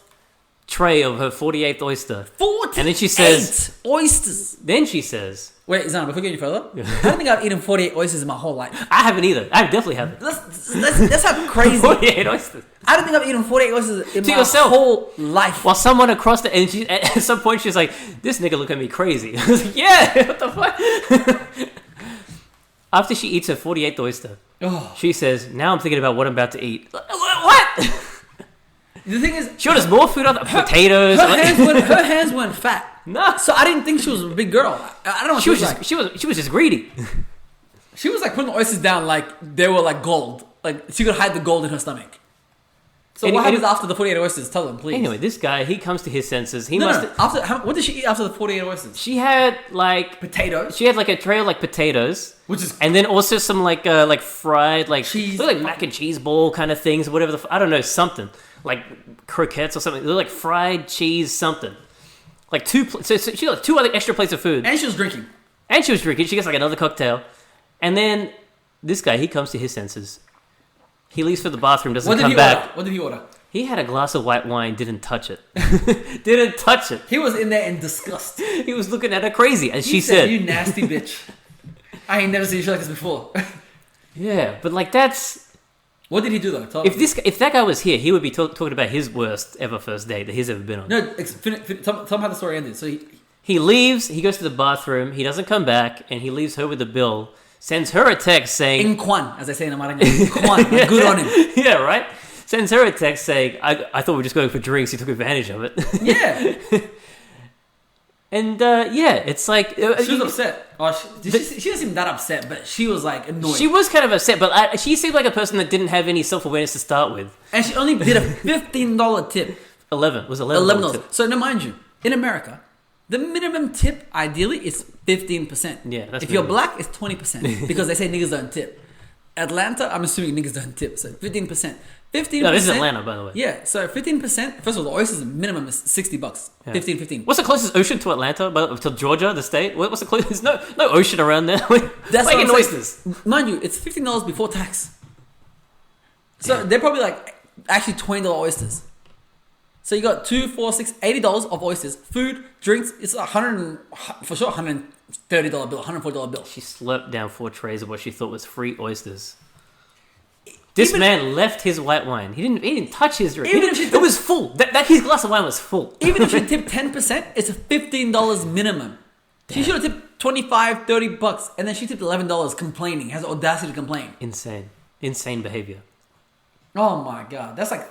tray of her 48th oyster. 48 And then she says- oysters. Then she says, Wait, Zana, before we get any further, I don't think I've eaten 48 oysters in my whole life. I haven't either. I definitely haven't. That's how crazy. 48 oysters. I don't think I've eaten 48 oysters in To my yourself. whole life. While someone across the... And she, at some point, she's like, this nigga look at me crazy. I was like, yeah, what the fuck? After she eats her 48th oyster, Oh. she says, now I'm thinking about what I'm about to eat. What? The thing is, She orders more food on the potatoes. her hands weren't fat. No. So I didn't think she was a big girl. I don't know what She was like. just greedy. She was like putting the oysters down like they were like gold. Like she could hide the gold in her stomach. So what happens after the 48 oysters? Tell them, please. Anyway, this guy, he comes to his senses. He no. must. What did she eat after the 48 oysters? She had like Potatoes. She had like a tray of like potatoes, Which is and then also some like fried like Cheese. look like mac and cheese bowl kind of things, whatever I don't know, something like croquettes or something. They're like fried cheese something. Like so she got 2 other extra plates of food, And she was drinking. and she was drinking. She gets like another cocktail, and then this guy, he comes to his senses. He leaves for the bathroom, doesn't come back. What did he order? He had a glass of white wine, didn't touch it. Didn't touch it. He was in there in disgust. He was looking at her crazy, as He she said. "You nasty bitch. I ain't never seen you like this before." Yeah, but like that's... What did he do though? Tell me. If that guy was here, he would be talking about his worst ever first date that he's ever been on. No, tell me how the story ended. So He leaves, he goes to the bathroom, he doesn't come back, and he leaves her with the bill, sends her a text saying... in Kwan, as I say in Amaranga. In Kwan, like, good on him. Yeah, right? Sends her a text saying, I thought we were just going for drinks, he took advantage of it. Yeah. And yeah, it's like... She was upset. Oh, she doesn't seem that upset, but she was like annoyed. She was kind of upset, but she seemed like a person that didn't have any self-awareness to start with. And she only did a $15 tip. 11. It was $11. $11. So now mind you, in America, The minimum tip, ideally, is 15%. Yeah, that's if you're minimum. black, it's 20% because they say niggas don't tip. Atlanta, I'm assuming niggas don't tip, so 15%. 15%. No, this is Atlanta, by the way. Yeah, so 15%. First of all, the oysters minimum is $60. Yeah. 15. What's the closest ocean to Atlanta? To Georgia, the state? What's the closest? There's no ocean around there. That's Making what I'm saying. oysters. Mind you, it's $15 before tax. So they're probably like actually $20 oysters. So you got $2, $4, $6, $80 of oysters, food, drinks. It's for sure $130 bill, $140 bill. She slurped down 4 trays of what she thought was free oysters. This man left his white wine. He didn't touch his drink. It was full. That his glass of wine was full. Even if you tip 10%, it's a $15 minimum. She should have tipped $25, $30, and then she tipped $11 complaining. Has the audacity to complain. Insane behavior. Oh my god, that's like,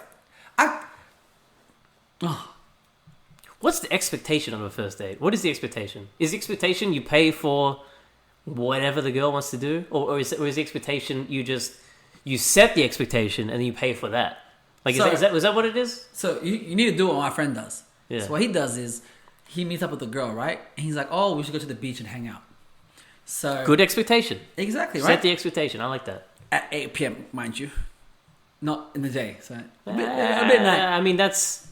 What's the expectation of a first date? What is the expectation? Is the expectation you pay for whatever the girl wants to do, or is the expectation you set the expectation and then you pay for that? Like, is that what it is? So you need to do what my friend does. Yeah. So what he does is he meets up with the girl, right? And he's like, "Oh, we should go to the beach and hang out." So Good expectation. exactly, right? Set the expectation. I like that. At 8 p.m., mind you, not in the day. So a bit night. I mean, that's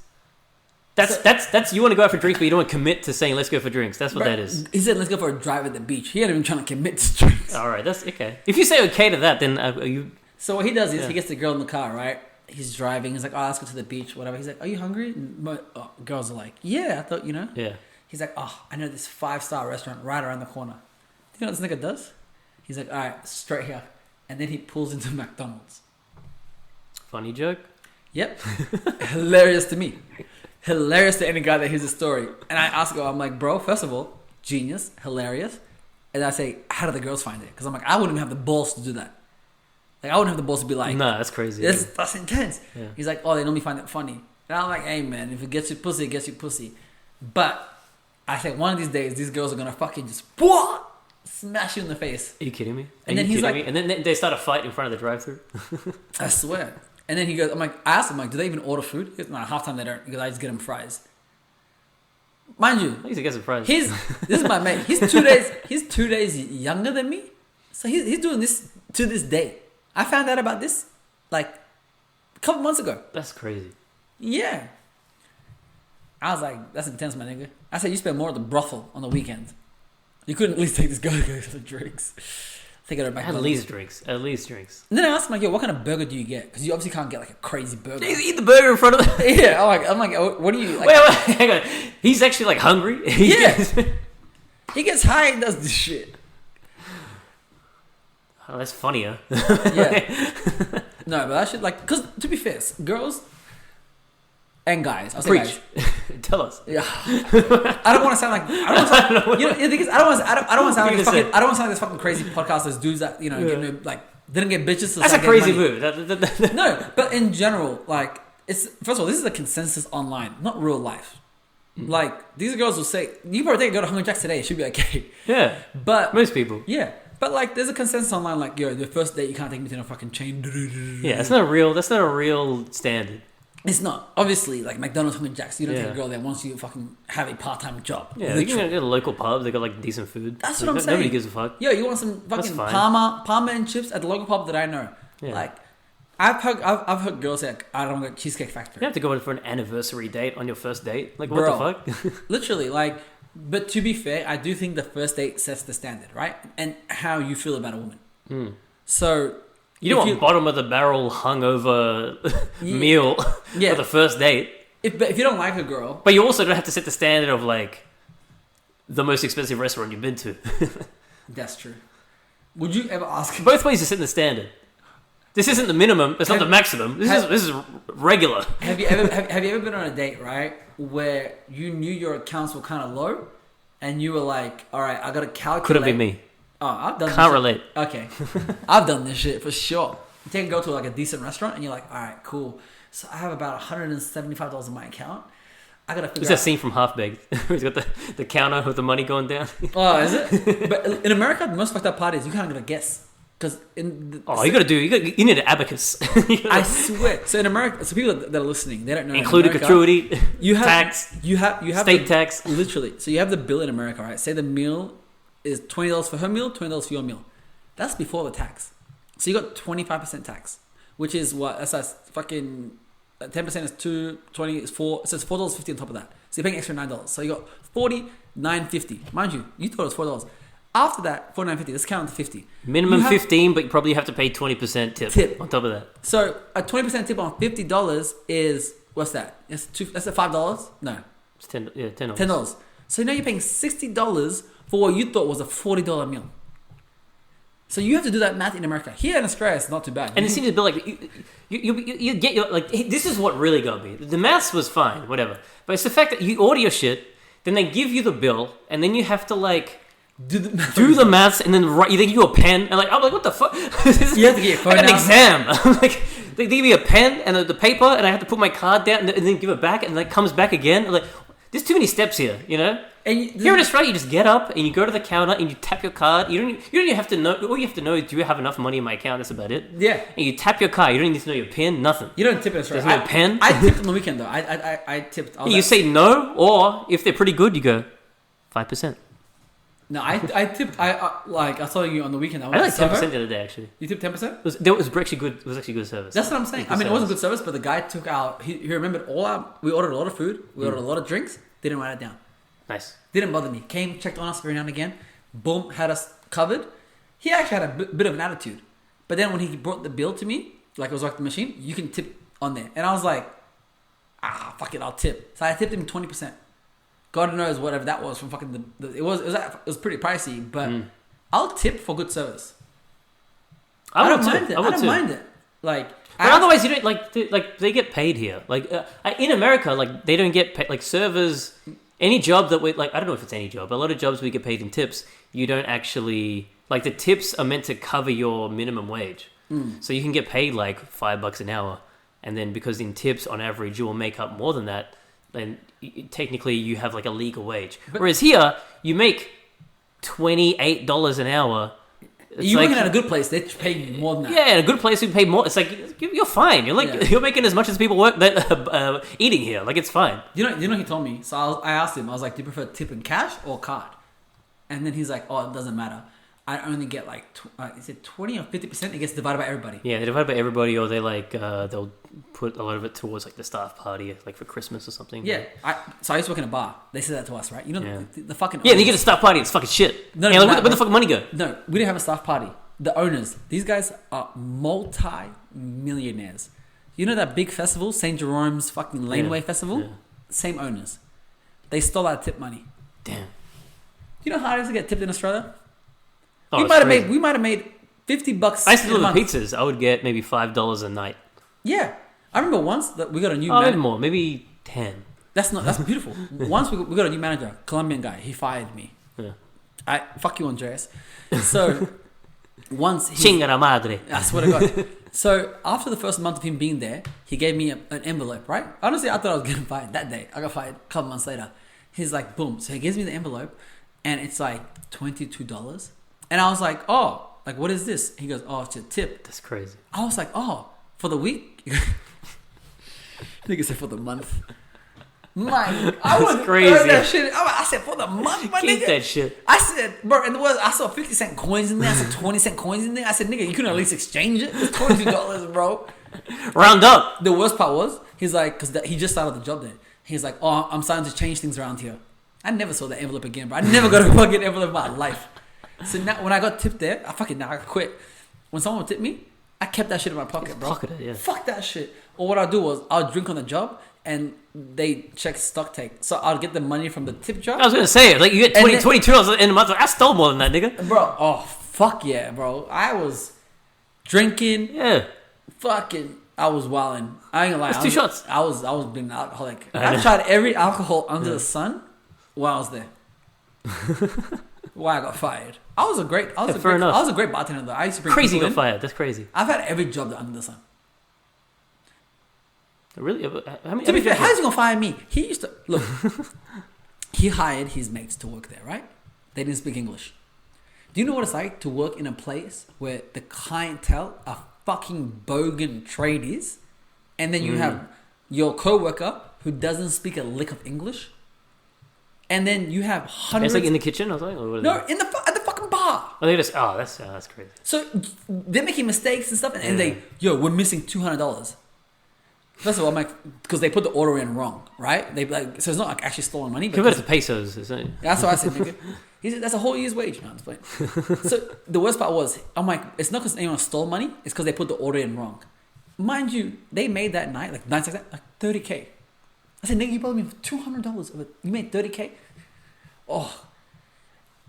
you want to go out for drinks, but you don't want to commit to saying let's go for drinks. That's what that is. He said, "Let's go for a drive at the beach." He ain't even trying to commit to drinks. All right, that's okay. If you say okay to that, then are you? So what he does is Yeah. he gets the girl in the car, right? He's driving. He's like, "Oh, let's go to the beach, whatever." He's like, "Are you hungry?" And girls are like, "Yeah, I thought, you know." Yeah. He's like, "Oh, I know this 5-star restaurant right around the corner." Do you know what this nigga does? He's like, "All right, straight here," and then he pulls into McDonald's. Funny joke. Yep, hilarious to me, hilarious to any guy that hears the story. And I ask him, I'm like, "Bro, first of all, genius, hilarious." And I say, "How do the girls find it?" Because I'm like, I wouldn't have the balls to do that. Like, I wouldn't have the balls to be like, No, that's crazy. that's intense. Yeah. He's like, "Oh, they normally find it funny." And I'm like, "Hey, man, if it gets you pussy, it gets you pussy." But I think one of these days, these girls are gonna fucking just smash you in the face. Are you kidding me? And then he's like- and then they start a fight in front of the drive-thru. I swear. And then he goes, I asked him, like, "Do they even order food?" He goes, "No, half time they don't, because I just get them fries." Mind you, I used to get surprised. this is my mate. He's 2 days younger than me. So he's doing this to this day. I found out about this like a couple months ago. That's crazy. Yeah. I was like, "That's intense, my nigga." I said, "You spend more at the brothel on the weekend. You couldn't at least take this girl to go to the drinks. Take her back." At least drinks. And then I asked him, like, "Yo, what kind of burger do you get?" Because you obviously can't get like a crazy burger. Eat the burger in front of the... Yeah, I'm like, "Oh, what do you like?" Wait, hang on. He's actually like hungry. Yeah. He gets high and does this shit. Oh, that's funnier. Yeah. No, but I should like, because to be fair, girls and guys, I'll say Preach. guys. Tell us. Yeah. I don't want to sound like, you know, the thing is, I don't want to sound like this fucking, I don't want to sound like this fucking crazy podcast. Those dudes that, you know, like didn't get bitches. So That's a get crazy money. move. No, but in general, like, it's, first of all, this is a consensus online, not real life. Like, these girls will say, "You probably think I go to Hungry Jack's today, it should be okay." Yeah. But Most people. yeah, but like, there's a consensus online, like, "Yo, the first date you can't take me to no fucking chain." Yeah, that's not a real standard. It's not. Obviously, like McDonald's, Hungry Jack's, you don't take Yeah. a girl there once you fucking have a part-time job. Yeah, you Literally. can go to local pubs. They got like decent food. That's Like, what I'm saying. Nobody gives a fuck. Yo, you want some fucking fine. Parma and chips at the local pub that I know? Yeah. Like, I've heard girls say, like, "I don't go to Cheesecake Factory." You have to go in for an anniversary date on your first date. Like, what Bro. the fuck? Literally, like. But to be fair, I do think the first date sets the standard, right? And how you feel about a woman. So You don't if want bottom of the barrel hungover meal Yeah. for the first date. But if you don't like a girl, But you also don't have to set the standard of like the most expensive restaurant you've been to. that's true. Would you ever ask? Both ways are setting the standard. This isn't the minimum. It's not the maximum. This is regular. Have you ever been on a date, right, where you knew your accounts were kind of low, and you were like, "All right, I gotta calculate." Couldn't be me. Oh, I've done. Can't this relate. shit. Okay, I've done this shit for sure. You take a girl to like a decent restaurant, and you're like, "All right, cool. So I have about $175 in my account. I gotta figure It's out." that scene from Half Baked. He's got the counter with the money going down. Oh, is it? But in America, the most fucked up part is you kind of gotta guess. Because in the, Oh, you need an abacus. I swear. So in America, so people that are listening, they don't know. Including gratuity, you have tax, you have state tax. Literally, so you have the bill in America, right? Say the meal is $20 for her meal, $20 for your meal. That's before the tax. So you got 25% tax, which is what? That's fucking 10% is $2.20 is $4. So it's $4.50 on top of that. So you're paying extra $9. So you got $49.50. Mind you thought it was $4. After that, $49.50. Let's count to 50. Minimum 15, but you probably have to pay 20% tip on top of that. So a 20% tip on $50 is what's that? That's a $5. No, It's $10. Yeah, $10. $10. So now you're paying $60 for what you thought was a $40 meal. So you have to do that math in America. Here in Australia, it's not too bad. And it seems to be like you get your like. This is what really got me. The maths was fine, whatever, but it's the fact that you order your shit, then they give you the bill, and then you have to like do the maths, and then write. They give you a pen, and like I'm like, what the fuck? You have to get your phone I got an out. exam. I'm like they give me a pen and the paper, and I have to put my card down, and then give it back, and then it comes back again. I'm like, there's too many steps here, you know. And here in Australia, you just get up and you go to the counter and you tap your card. You don't even have to know. All you have to know is, do you have enough money in my account? That's about it. Yeah. And you tap your card. You don't need to know your PIN. Nothing. You don't tip in Australia. There's no pen. I tipped on the weekend though. I tipped. You say no, or if they're pretty good, you go 5%. No, I tipped. I saw you on the weekend. I like 10% the other day actually. You tipped 10%? It was actually good. It was actually good service. That's what I'm saying. I mean, it wasn't good service, but the guy took out. He remembered all our. We ordered a lot of food. We ordered a lot of drinks. Didn't write it down. Nice. Didn't bother me. Came, checked on us every now and again. Boom, had us covered. He actually had a bit of an attitude. But then when he brought the bill to me, like it was like the machine, you can tip on there. And I was like, fuck it, I'll tip. So I tipped him 20%. God knows whatever that was from fucking it was pretty pricey, but I'll tip for good service. I don't mind it. I don't mind it. Like, but otherwise, you don't like they get paid here. Like in America, like they don't get paid. Like servers, any job that we like, I don't know if it's any job, but a lot of jobs we get paid in tips. You don't actually like the tips are meant to cover your minimum wage, so you can get paid like $5 an hour, and then because in tips on average you will make up more than that, then technically you have like a legal wage. Whereas here you make $28 an hour. You're working at a good place, they pay you more than that. Yeah, in a good place we pay more. It's like you're fine. You're like you're making as much as people work that eating here. Like it's fine. You know he told me. So I asked him. I was like, "Do you prefer tip in cash or card?" And then he's like, "Oh, it doesn't matter. I only get like is it 20 or 50%? It gets divided by everybody." Yeah, they divide by everybody, or they like they'll put a lot of it towards like the staff party, like for Christmas or something. Yeah. So I used to work in a bar. They said that to us, right? You know the fucking and you get a staff party. It's fucking shit. No, like, where the fuck money go? No, we didn't have a staff party. The owners, these guys are multi-millionaires. You know that big festival, St. Jerome's fucking Laneway Festival? Yeah. Same owners. They stole our tip money. Damn. You know how hard it is to get tipped in Australia? Oh, we might have made $50. I used to deliver pizzas. I would get maybe $5 a night. Yeah, I remember once that we got a new. Maybe more, maybe 10. That's beautiful. Once we got a new manager, Colombian guy. He fired me. Yeah. Fuck you, Andreas. So once Chingada madre. I swear to God. So after the first month of him being there, he gave me an envelope. Right? Honestly, I thought I was getting fired that day. I got fired a couple months later. He's like, boom. So he gives me the envelope, and it's like $22. And I was like, oh, like what is this? He goes, oh, it's a tip. That's crazy. I was like, oh, for the week? Nigga said for the month. I was crazy. That shit. I said for the month, my Keep nigga. that shit. I said, bro, and I saw 50-cent coins in there. I saw 20-cent coins in there. I said, nigga, you couldn't at least exchange it. It's $22, bro. Round up. The worst part was, he's like, because he just started the job there. He's like, oh, I'm starting to change things around here. I never saw that envelope again, bro. I never got a fucking envelope in my life. So now, when I got tipped there, I quit. When someone would tip me, I kept that shit in my pocket, bro. Pocket it, yeah. Fuck that shit. Or what I'll do was, I'll drink on the job, and they check stock take. So I'll get the money from the tip jar. I was going to say, like, you get $22 in a month. I stole more than that, nigga. Bro, oh, fuck yeah, bro. I was drinking. Yeah. Fucking, I was wilding. I ain't gonna lie. That's 2 shots. I was being an alcoholic. I tried every alcohol under the sun while I was there. Why I got fired. I was a great bartender though. I used to bring crazy. people You got fired. That's crazy. I've had every job under the sun. Really? To be fair, how's he gonna fire me? He used to look. He hired his mates to work there, right? They didn't speak English. Do you know what it's like to work in a place where the clientele are fucking bogan tradies, and then you have your coworker who doesn't speak a lick of English, and then you have hundreds. It's like in the kitchen or something. Or what is No, it? at the fucking bar. Oh, they just. Oh, that's crazy. So they're making mistakes and stuff, and they, we're missing $200. First of all, I'm like, because they put the order in wrong, right? They like, so it's not like actually stolen money. But Convert it to pesos, isn't it? that's what I said, nigga. He said, that's a whole year's wage. No, I'm just playing. So the worst part was, I'm like, it's not because anyone stole money, it's because they put the order in wrong. Mind you, they made that night, like nights like that, like $30K. I said, nigga, you bought me for $200 of it. You made $30K? Oh,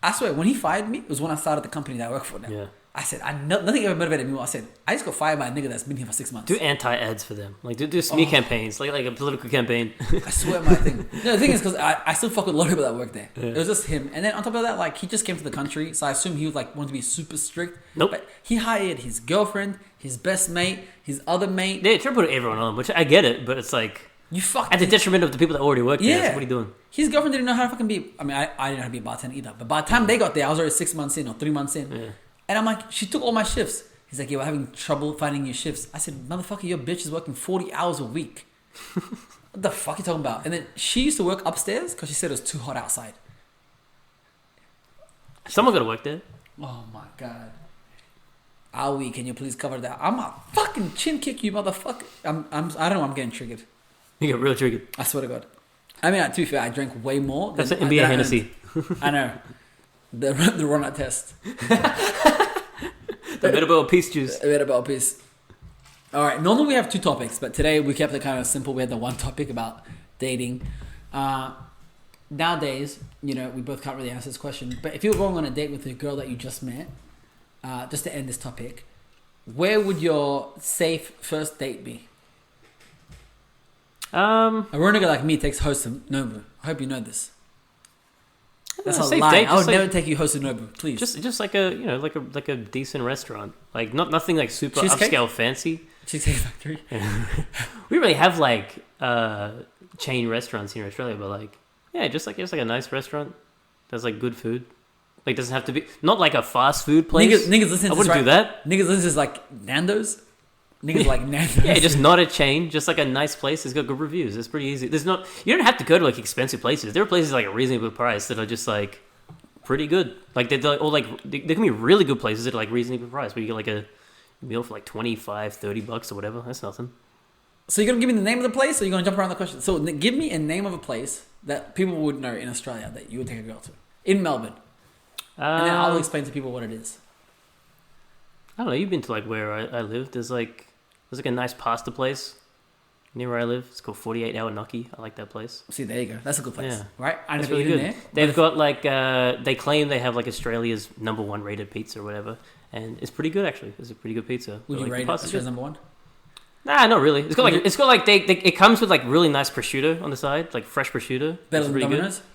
I swear, when he fired me, it was when I started the company that I work for now. Yeah. I said, nothing ever motivated me more. I said, I just got fired by a nigga that's been here for 6 months. Do anti-ads for them. Like, do smear campaigns, like a political campaign. I swear my thing. No, the thing is, because I still fuck with a lot of people that work there. Yeah. It was just him. And then on top of that, like, he just came to the country, so I assume he was like wanted to be super strict. Nope. But he hired his girlfriend, his best mate, his other mate. They try to put everyone on, which I get it, but it's like You fucked at the detriment of the people that already work there. Yeah. So what are you doing? His girlfriend didn't know how to fucking be. I mean, I didn't know how to be a bartender either. But by the time they got there, I was already 6 months in or 3 months in. Yeah. And I'm like, she took all my shifts. He's like, we're having trouble finding your shifts. I said, motherfucker, your bitch is working 40 hours a week. What the fuck are you talking about? And then she used to work upstairs because she said it was too hot outside. Someone got to work there. Oh my God. Aoi, can you please cover that? I'm a fucking chin kick you, motherfucker. I don't know, I'm getting triggered. You get real triggered. I swear to God. I mean, to be fair, I drank way more. That's an than NBA I Hennessy. I know. The run-out test. The Metabel peace juice. A bit about peace. All right. Normally we have 2 topics, but today we kept it kind of simple. We had the one topic about dating. Nowadays, we both can't really answer this question. But if you were going on a date with a girl that you just met, just to end this topic, where would your safe first date be? A runner like me takes host to Nobu. I hope you know this. That's a safe lie. date, I would just never take you host to Nobu, please. Just like a like a decent restaurant, like nothing like super Cheesecake? upscale fancy. Cheesecake Factory. We really have like chain restaurants here in Australia, but like just like a nice restaurant that's like good food. Like doesn't have to be not like a fast food place. Niggas listen to I wouldn't do that. Niggas listen to this like Nando's. Niggas like Nando's. Yeah, just not a chain, just like a nice place that's got good reviews. It's pretty easy. You don't have to go to like expensive places. There are places like a reasonable price that are just like pretty good. Like there can be really good places that are like reasonably priced, where you get like a meal for like $25, $30 or whatever. That's nothing. So you're gonna give me the name of the place, or you're gonna jump around the question? So give me a name of a place that people would know in Australia that you would take a girl to in Melbourne, and then I'll explain to people what it is. I don't know. You've been to like where I live. There's like a nice pasta place near where I live. It's called 48 Hour Gnocchi. I like that place. See, there you go. That's a good place, Yeah. right? I That's never really eaten good. there. They've got like they claim they have like Australia's #1 rated pizza or whatever, and it's pretty good actually. It's a pretty good pizza. Would But, you like, rate the it pasta's as good. #1? Nah, not really. It's got like it comes with like really nice prosciutto on the side, like fresh prosciutto. Better It's than pretty Domino's? good.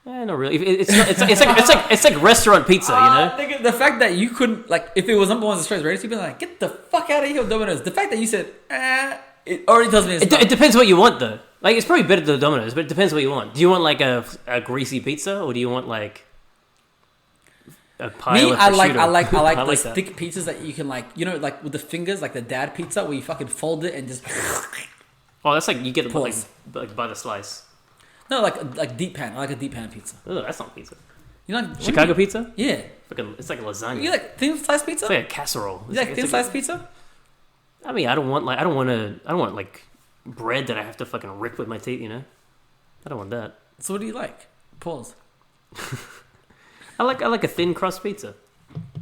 Not really. It's like restaurant pizza, you know. Nigga, the fact that you couldn't, like, if it was #1 Australia's rated, you'd be like, get the fuck out of here with Domino's. The fact that you said, it already tells me it's It depends what you want though. Like it's probably better than Domino's, but it depends what you want. Do you want like a greasy pizza, or do you want like a pile Me, of I prosciutto? like those that. thick pizzas that you can like with the fingers, like the dad pizza, where you fucking fold it and just Oh, that's like you get it Pause. like by the slice. no, like deep pan. I like a deep pan pizza. Oh, that's not pizza. You know, Chicago pizza? Yeah, It's like a lasagna. you like thin sliced pizza. It's like a casserole. You like thin sliced pizza? I mean, I don't want like bread that I have to fucking rip with my teeth. You know, I don't want that. So what do you like? Pause. I like a thin crust pizza.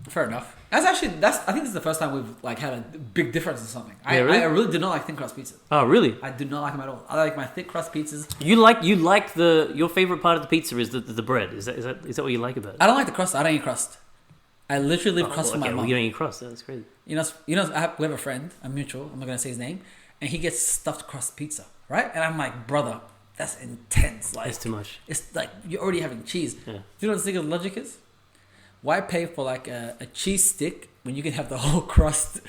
Fair enough. I think this is the first time we've like had a big difference in something. Yeah, really? I really do not like thin crust pizza. Oh, really? I do not like them at all. I like my thick crust pizzas. You like your favorite part of the pizza is the bread. Is that what you like about it? I don't like the crust. I don't eat crust. I literally leave crust for my well, mom. you don't eat crust. That's crazy. We have a friend, a mutual. I'm not gonna say his name, and he gets stuffed crust pizza, right? And I'm like, brother, that's intense. Like, That's too much. it's like you're already having cheese. Yeah. Do you know what the nigga's logic is? Why pay for like a cheese stick when you can have the whole crust?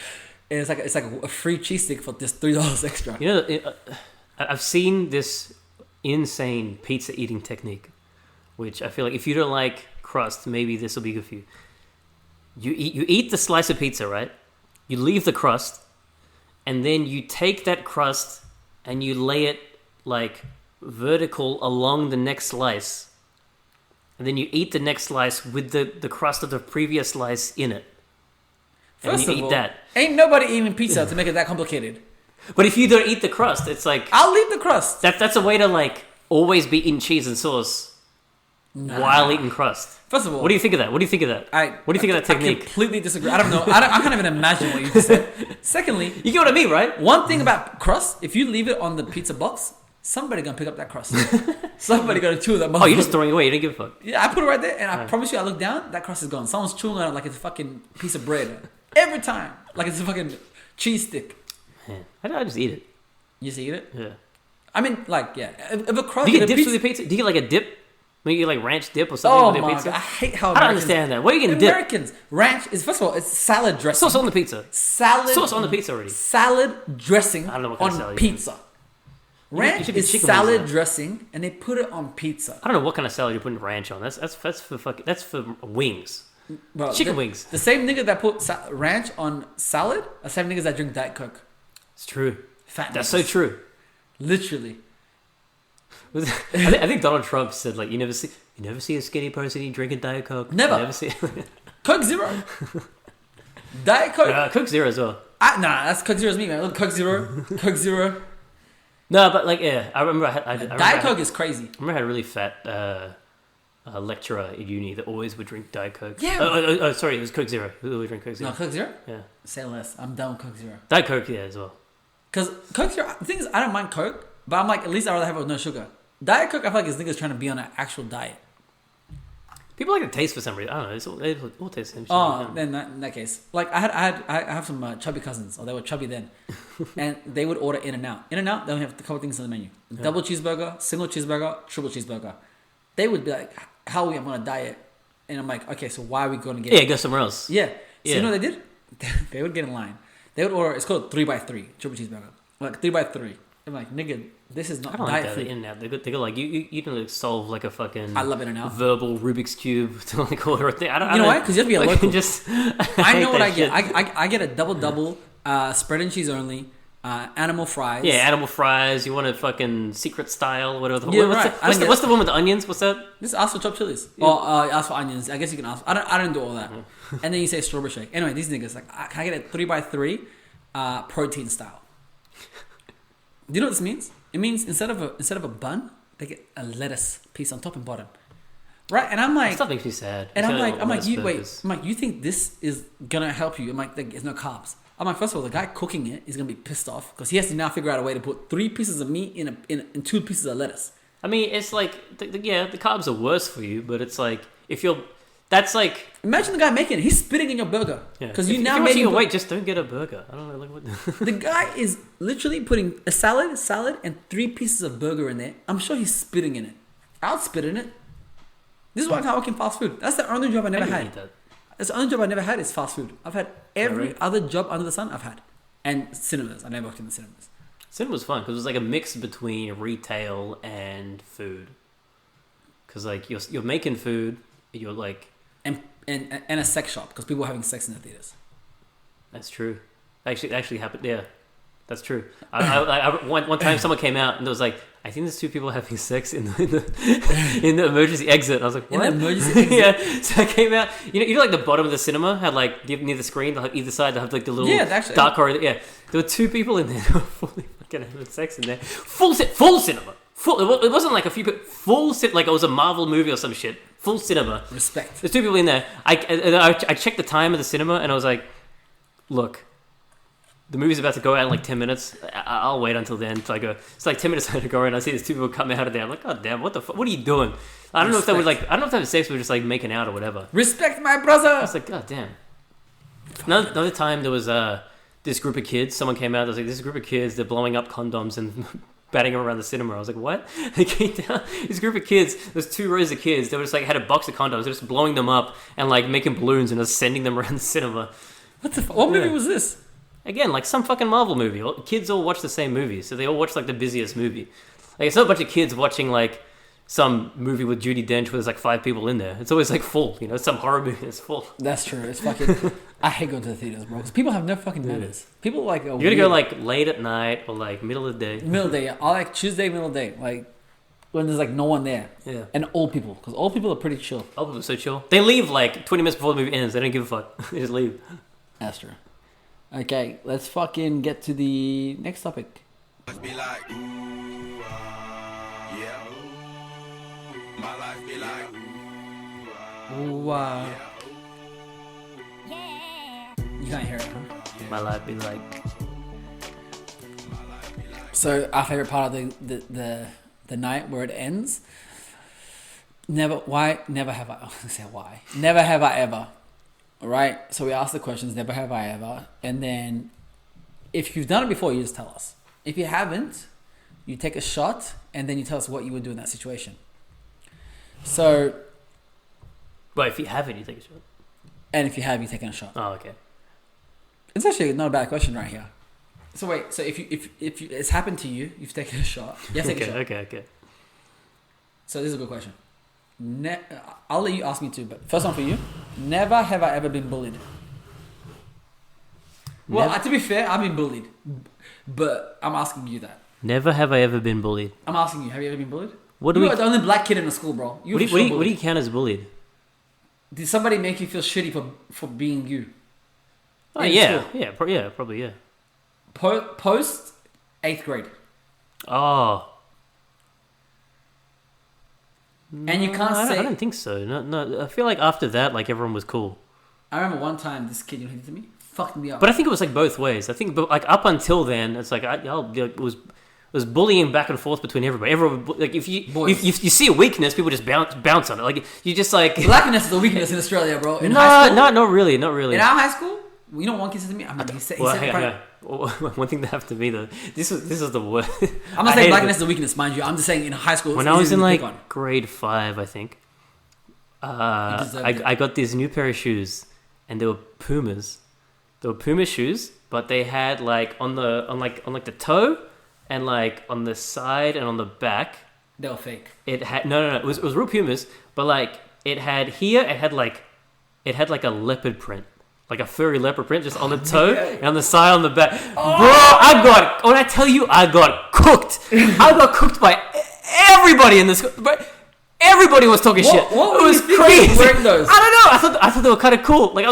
And it's like a free cheese stick for just $3 extra. You know, I've seen this insane pizza eating technique, which I feel like if you don't like crust, maybe this will be good for you. You eat the slice of pizza, right? You leave the crust, and then you take that crust and you lay it like vertical along the next slice, and then you eat the next slice with the crust of the previous slice in it. First and of you all, eat that. ain't nobody eating pizza to make it that complicated. But if you don't eat the crust, it's like I'll leave the crust. that's a way to like always be eating cheese and sauce while eating crust. First of all, What do you think of that? What do you think of that? What do you think of that I technique? completely disagree. I don't know. I can't even imagine what you just said. Secondly, You get what I mean, right? one thing about crust, if you leave it on the pizza box, somebody gonna pick up that crust. Somebody gonna chew that. Oh, you're just throwing it away. You don't give a fuck. Yeah, I put it right there, and I promise you, I look down, that crust is gone. Someone's chewing on it like it's a fucking piece of bread every time, like it's a fucking cheese stick. Man, I just eat it. You just eat it. Yeah. I mean, like, yeah, if a crust. Do you get if a dips with your pizza? Do you get like a dip? Maybe you get like ranch dip or something Oh with your my pizza? god, I hate how I don't understand that. What are you getting dip? Americans ranch is first of all it's salad dressing. Sauce on the pizza. Salad Sauce on the pizza already. Salad dressing I don't know what kind of on salad you pizza. You Ranch should be is chicken salad wings, dressing, and they put it on pizza. I don't know what kind of salad you're putting ranch on. That's for wings. Bro, Chicken the, wings. The same nigga that put ranch on salad, the same niggas that drink Diet Coke. It's true. Fat That's niggas. so true. Literally. I think Donald Trump said like you never see a skinny person eat drinking Diet Coke. Never. You never see Coke Zero. Diet Coke. Coke Zero as well. Nah, that's Coke Zero's me, man. Look, Coke Zero. Coke Zero. No, but like yeah, I remember I Diet Coke is crazy. I remember I had a really fat lecturer at uni that always would drink Diet Coke. Yeah. Oh, sorry, it was Coke Zero. Who always drink Coke Zero? No, Coke Zero? Yeah. Say less. I'm done with Coke Zero. Diet Coke, yeah, as well. Because Coke Zero, the thing is, I don't mind Coke, but I'm like, at least I'd rather have it with no sugar. Diet Coke, I feel like it's niggas trying to be on an actual diet. People like the taste for some reason. I don't know. They all taste the same shit. Oh, then in that case, like I have some chubby cousins, or they were chubby then, and they would order In-N-Out. In-N-Out, they only have a couple things on the menu: double cheeseburger, single cheeseburger, triple cheeseburger. They would be like, "How are we on a diet?" And I'm like, "Okay, so why are we going to get?" Yeah, go somewhere else. Yeah. So Yeah. you know what they did? They would get in line. They would order. It's called 3x3 triple cheeseburger. Like 3x3. I'm like, nigga, this is not I don't like diet that. food. In and out. They go like you can like solve like a fucking. I love In-N-Out. Verbal Rubik's cube to like order a thing. I don't. You know why? Because you have to be a like, local. Just. I know what I hate get. that shit. I get a double, spread and cheese only, animal fries. Yeah, animal fries. You want a fucking secret style, whatever. Yeah, what's right. The, what's the one with the onions? What's that? Just ask for chopped chilies. Or ask for onions. I guess you can ask. I don't do all that. And then you say strawberry shake. Anyway, these niggas like, can I get a 3x3 protein style? Do you know what this means? It means instead of a bun, they get a lettuce piece on top and bottom. Right? And I'm like, Stuff makes me sad. and I'm It's like, you wait. burgers. I'm like, you think this is gonna help you? I'm like, there's no carbs. I'm like, first of all, the guy cooking it is gonna be pissed off because he has to now figure out a way to put 3 pieces of meat in 2 pieces of lettuce. I mean, it's like the carbs are worse for you, but it's like if you're. That's like Imagine the guy making it. He's spitting in your burger because If you now you're made watching him. your weight, just don't get a burger. I don't know, like what. The guy is literally putting a salad, and 3 pieces of burger in there. I'm sure he's spitting in it. I'll spit in it. This is why I can't work in fast food. That's the only job I never I had. eat that. That's the only job I never had is fast food. I've had every right? other job under the sun I've had. And cinemas. I never worked in the cinemas. Cinema was fun because it was like a mix between retail and food. Because like you're making food, you're like And a sex shop because people were having sex in the theaters. that's true. Actually happened. Yeah, that's true. One time someone came out and there was like, I think there's 2 people having sex in the emergency exit. I was like, what? In the emergency exit? Yeah. So I came out. You know, like the bottom of the cinema had like near the screen, like either side, they have like the little actually- dark corridor. Yeah, there were 2 people in there who were fully fucking having sex in there. Full cinema. Full. It wasn't like a few people. Like it was a Marvel movie or some shit. Full cinema. Respect. There's 2 people in there. I checked the time of the cinema and I was like, look, the movie's about to go out in like 10 minutes. I'll wait until then. So I go, it's like 10 minutes to go and I see these 2 people coming out of there. I'm like, God damn, what the fuck? What are you doing? I don't know if they were like, I don't know if they had sex or just like making out or whatever. Respect my brother. I was like, God damn. Another time there was this group of kids. Someone came out. There was like this group of kids. They're blowing up condoms and batting them around the cinema. I was like, what? They came down. This group of kids. There's 2 rows of kids. They were just like had a box of condoms. They're just blowing them up and like making balloons and just sending them around the cinema. What the fuck? What movie was this? Again, like some fucking Marvel movie. Kids all watch the same movie, so they all watch like the busiest movie. Like it's not a bunch of kids watching like some movie with Judi Dench where there's like 5 people in there. It's always like full, you know, some horror movie that's full. That's true. It's fucking. I hate going to the theaters, bro. Because people have no fucking manners. People like. You gotta go like late at night or like middle of the day. Middle of the day. Yeah. I like Tuesday, middle of the day. Like when there's like no one there. Yeah. And old people, because old people are pretty chill. Old people are so chill. They leave like 20 minutes before the movie ends. They don't give a fuck. They just leave. That's true. Okay, let's fucking get to the next topic. Be like, yeah. My life be like, Wow. You can't hear it, huh? My life be like. So our favorite part of the night where it ends. Never have I. I was gonna say why. Never have I ever. All right. So we ask the questions. Never have I ever. And then, if you've done it before, you just tell us. If you haven't, you take a shot and then you tell us what you would do in that situation. So. Well, if you haven't, you take a shot. And if you have, you take a shot. Oh, okay. It's actually not a bad question right here. So wait. So if it's happened to you, you've taken a shot. You have to take a shot. Okay. So this is a good question. I'll let you ask me too, but first one for you. Never have I ever been bullied. Well, to be fair, I've been bullied, but I'm asking you that. Never have I ever been bullied. I'm asking you, have you ever been bullied? What do you we? are the only black kid in the school, bro. What do you count as bullied? Did somebody make you feel shitty for being you? Oh In yeah, school? probably yeah. Post 8th grade, Oh. and you can't say. I don't think so. No. I feel like after that, like everyone was cool. I remember one time this kid, you know, he did to me, fucked me up. But I think it was like both ways. I think, like up until then, it's like it was bullying back and forth between everybody. Everyone, like if you see a weakness, people just bounce on it. Like you just like Blackness is a weakness in Australia, bro. In high school, not really. in our high school, you know, one kid said to me, I mean, he said one thing that happened to me though. This was the worst. I'm not saying blackness is a weakness, mind you. I'm just saying in high school. When I was in like grade 5, I think, I got this new pair of shoes, and they were Pumas. They were Puma shoes, but they had like on the toe, and like on the side and on the back. They were fake. It had no. It was real Pumas, but like it had like a leopard print. Like a furry leopard print just on the toe and on the side on the back. Oh. Bro, when I tell you I got cooked. I got cooked by everybody in this. Everybody was talking shit. What it was crazy. Wearing those? I don't know. I thought they were kind of cool. Like I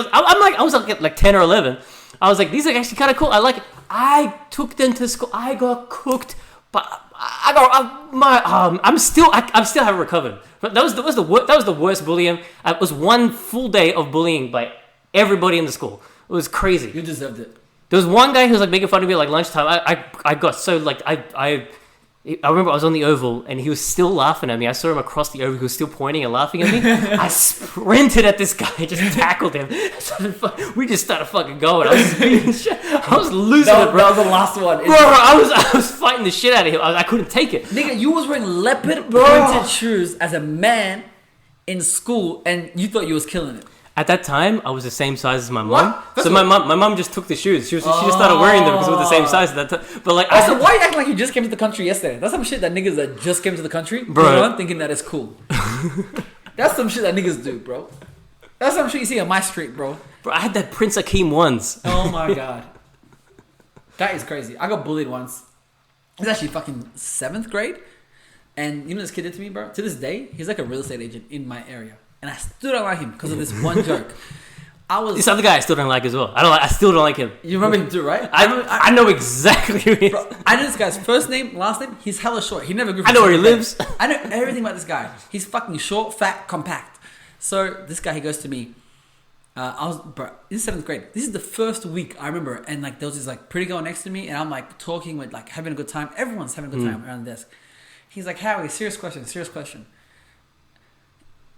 was like 10 or 11. I was like, these are actually kind of cool. I like it. I took them to school. I got cooked, but I'm still haven't recovered. But that was the worst bullying. It was one full day of bullying by everybody in the school. It was crazy. You deserved it. There was one guy who was like making fun of me at like lunchtime. I got so like I remember I was on the oval and he was still laughing at me. I saw him across the oval. He was still pointing and laughing at me. I sprinted at this guy, just tackled him. We just started fucking going. I was losing it, bro. That was the last one. Bro, I was fighting the shit out of him. I couldn't take it. Nigga, you was wearing leopard printed shoes as a man in school, and you thought you was killing it. At that time, I was the same size as my mom. So my mom just took the shoes. She just started wearing them because we were the same size at that time. But like, why are you acting like you just came to the country yesterday? That's some shit that niggas that just came to the country, bro, thinking that it's cool. That's some shit that niggas do, bro. That's some shit you see on my street, bro. Bro, I had that Prince Akeem ones. Oh my god, that is crazy. I got bullied once. It was actually fucking 7th grade, and you know what this kid did to me, bro. To this day, he's like a real estate agent in my area. And I still don't like him because of this one joke. This other guy I still don't like as well. I still don't like him. You remember him too, right? I know exactly who he is. Bro, I know this guy's first name, last name. He's hella short. He never grew. I know where he lives. I know everything about this guy. He's fucking short, fat, compact. So this guy, he goes to me. This is 7th grade. This is the first week I remember, and like there was this like pretty girl next to me, and I'm like talking with like having a good time. Everyone's having a good time around the desk. He's like, Howie, serious question.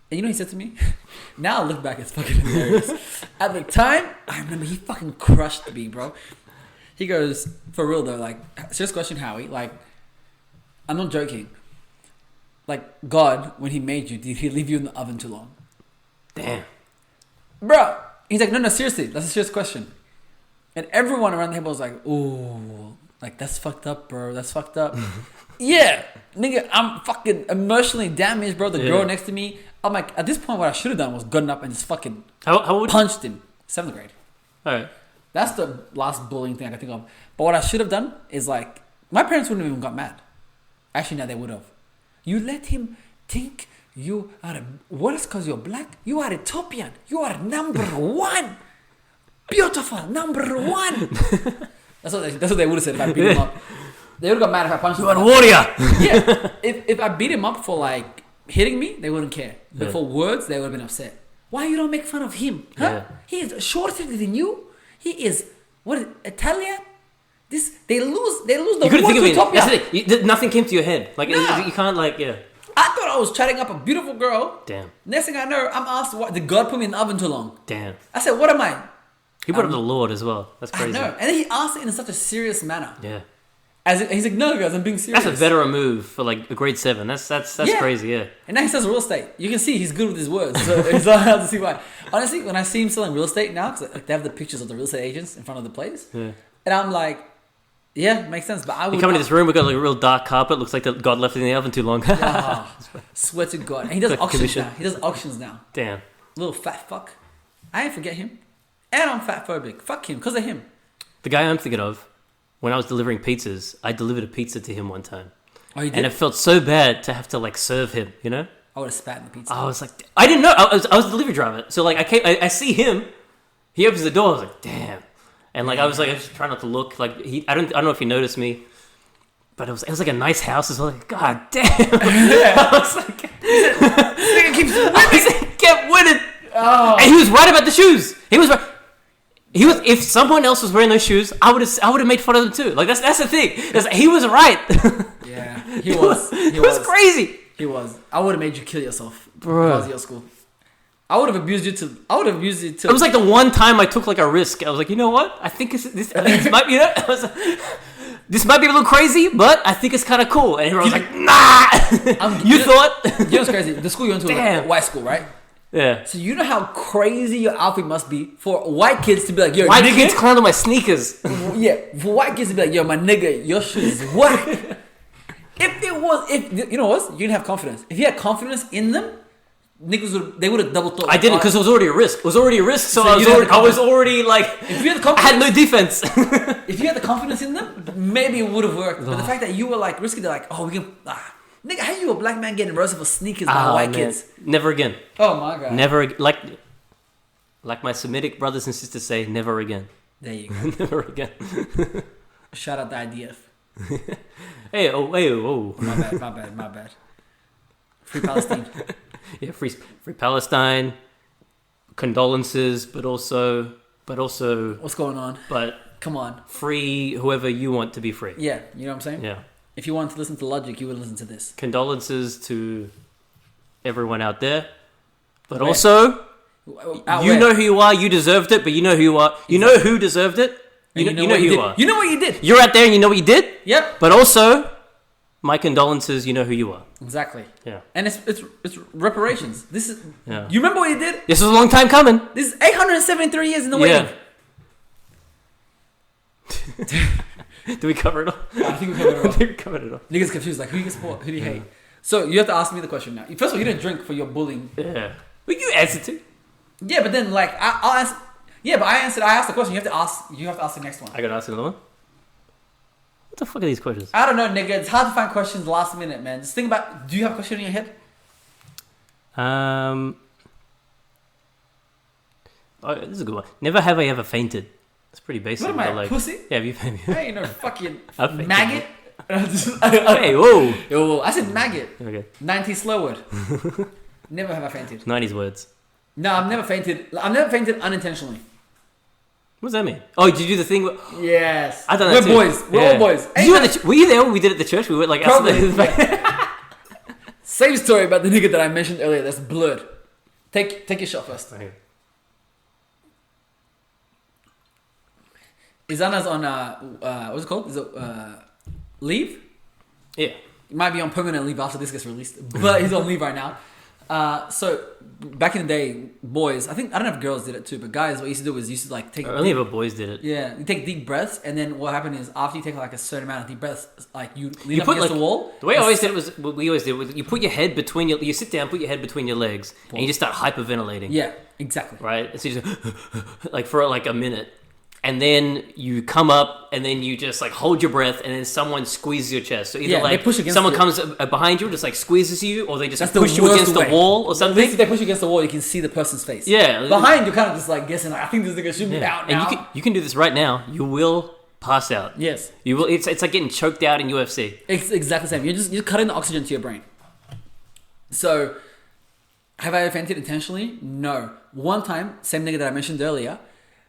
And you know what he said to me? Now I look back, it's fucking hilarious. At the time, I remember he fucking crushed me, bro. He goes, for real though, like, serious question, Howie. Like, I'm not joking. Like, God, when he made you, did he leave you in the oven too long? Damn. Bro. He's like, no, seriously. That's a serious question. And everyone around the table was like, ooh, like, that's fucked up, bro. That's fucked up. Yeah. nigga, I'm fucking emotionally damaged, bro. The Yeah. girl next to me, I'm like, at this point, what I should have done was gotten up and just fucking How old? punched him. 7th grade. All right. That's the last bullying thing I can think of. But what I should have done is like, my parents wouldn't have even got mad. Actually, no, they would have. You let him think you are what is because you're black? You are Ethiopian. You are number one. Beautiful, number one. That's what they would have said if I beat him up. They would have got mad if I punched him. You are a warrior. Yeah. If I beat him up for like hitting me, they wouldn't care. But Yeah. for words, they would have been upset. Why you don't make fun of him? Huh? Yeah. He is shorter than you. He is Italian. They lose the You war couldn't think to of it. Ethiopia. That's the thing. Nothing came to your head. Like Nah. you can't like yeah. I thought I was chatting up a beautiful girl. Damn. Next thing I know, I'm asked, "What did God put me in the oven too long?" Damn. I said, "What am I?" He brought up the Lord as well. That's I crazy. know. And then he asked it in such a serious manner. Yeah. He's like, "No, guys, I'm being serious." That's a veteran move for like a grade 7. That's Yeah. crazy. Yeah. And now he sells real estate. You can see he's good with his words. So it's not hard to see why. Honestly, when I see him selling real estate now, because like, they have the pictures of the real estate agents in front of the place, Yeah. and I'm like, yeah, makes sense. But I would You come into this room, we got like a real dark carpet. Looks like God left it in the oven too long. Ah, swear to God. And he does Like auctions commission. now. He does auctions now. Damn. Little fat fuck. I ain't forget him. And I'm fat phobic. Fuck him, because of him. The guy I'm thinking of, when I was delivering pizzas, I delivered a pizza to him one time, Oh, you did? and it felt so bad to have to like serve him. You know. I would have spat in the pizza. I was like, I didn't know. I was a delivery driver, so like I see him. He opens the door. I was like, damn. And like I was just trying not to look. Like I don't know if he noticed me, but it was like a nice house as well. Like, God damn. I was like, Nigga keeps kept winning. Oh. And he was right about the shoes. He was right. He was. If someone else was wearing those shoes, I would have made fun of them too. Like that's the thing. He was right. Yeah, he was. He It was crazy. He was. I would have made you kill yourself. Bro. If I was at your school. I would have abused you to. I would have abused you to. It was like the one time I took like a risk. I was like, you know what? I think this might be this might be a little crazy, but I think it's kind of cool. And everyone was like, nah. You thought? You know what's crazy? The school you went to was Damn. like a white school, right? Yeah. So you know how crazy your outfit must be for white kids to be like, yo, White nigga. kids clown on my sneakers. Yeah, for white kids to be like, yo, my nigga, your shoes is whack. If you know what? You didn't have confidence. If you had confidence in them, niggas would have double thought. I didn't because it was already a risk. It was already a risk, so, So I was you didn't have I was already like, If you had the I had confidence, no defense. if you had the confidence in them, maybe it would have worked. But the fact that you were like risky, they're like, oh, we can. Nigga, how you a black man getting roasted for sneakers by Oh, white man. kids? Never again. Oh my god. Never like my Semitic brothers and sisters say, never again. There you go. Never again. Shout out the IDF. Hey, oh. My bad. Free Palestine. Yeah, free Palestine. Condolences, but also, What's going on? but Come on. free whoever you want to be free. Yeah, you know what I'm saying? Yeah. If you want to listen to Logic, you would listen to this. Condolences to everyone out there, but Where? also Out you where? know who you are. You deserved it, but you know who you are. You know who deserved it. And You know what who you did. are. You know what you did. You're out there and you know what you did. Yep. But also, my condolences. You know who you are. Exactly. Yeah. And it's reparations. This is. Yeah. You remember what you did? This was a long time coming. This is 873 years in the Yeah. waiting. Did we cover it all? I think we covered it all. I think we covered it all. Niggas confused. Like, who you support? Who do you hate? So you have to ask me the question now. First of all, you didn't drink for your bullying. Yeah. But you answered to. Yeah, but then like I'll answer. Yeah, but I answered. I asked the question. You have to ask. You have to ask the next one. I gotta ask another one. What the fuck are these questions? I don't know, nigga. It's hard to find questions last minute, man. Just think about. Do you have a question in your head? Oh, this is a good one. Never have I ever fainted. It's pretty basic. What am I, but like, pussy? Yeah, have you? I ain't no fucking I fainted. maggot. Hey, whoa. Yo, I said maggot. Okay. 90 slow word. Never have I fainted. 90s words. No, I've never fainted. I've never fainted unintentionally. What does that mean? Oh, did you do the thing? Yes. I done We're that too. boys. We're all boys. Did you were you there when we did it at the church? We went like Probably. after Same story about the nigga that I mentioned earlier. That's blurred. Take your shot first. Okay. Izana's on what's it called? Is it leave? Yeah. He might be on permanent leave after this gets released, but he's on leave right now. So back in the day, boys, I don't know if girls did it too, but guys, what used to do was like take Only if boys did it. yeah, you take deep breaths, and then what happened is after you take like a certain amount of deep breaths, like you lean You up put against like the wall. the way I always did it was what we always did. Was you put your head between you sit down, put your head between your legs, and you just start hyperventilating. Yeah, exactly. Right. And so you just like for like a minute, and then you come up, and then you just like hold your breath, and then someone squeezes your chest. So either Yeah, they like push against someone you. comes behind you, just like squeezes you, or they just That's the push you worst against way. the wall or something. Basically, they push you against the wall, you can see the person's face. Yeah. Behind, you're kind of just like guessing. Like, I think this nigga should be out now. And you can do this right now. You will pass out. Yes, You will. It's like getting choked out in UFC. it's exactly the same. You're cutting the oxygen to your brain. So, have I offended intentionally? No. One time, same nigga that I mentioned earlier,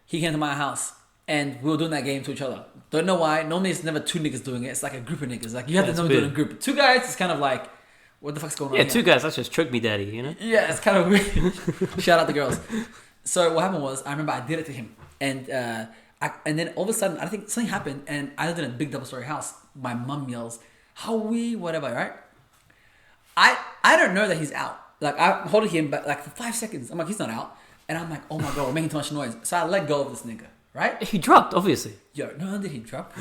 he came to my house and we were doing that game to each other. Don't know why. Normally, it's never two niggas doing it. It's like a group of niggas. Like you have to normally do it in a group. Two guys, it's kind of like, what the fuck's going on? Yeah, here? two guys. That's just choke me, daddy. You know. Yeah, it's kind of weird. Shout out the girls. So what happened was, I remember I did it to him, and and then all of a sudden, I think something happened, and I lived in a big double-story house. My mum yells, "Howie, whatever," right? I don't know that he's out. Like I'm holding him, but like for 5 seconds, I'm like, he's not out, and I'm like, oh my god, we're making too much noise. So I let go of this nigga, right? He dropped, obviously. Yo, no, did he drop?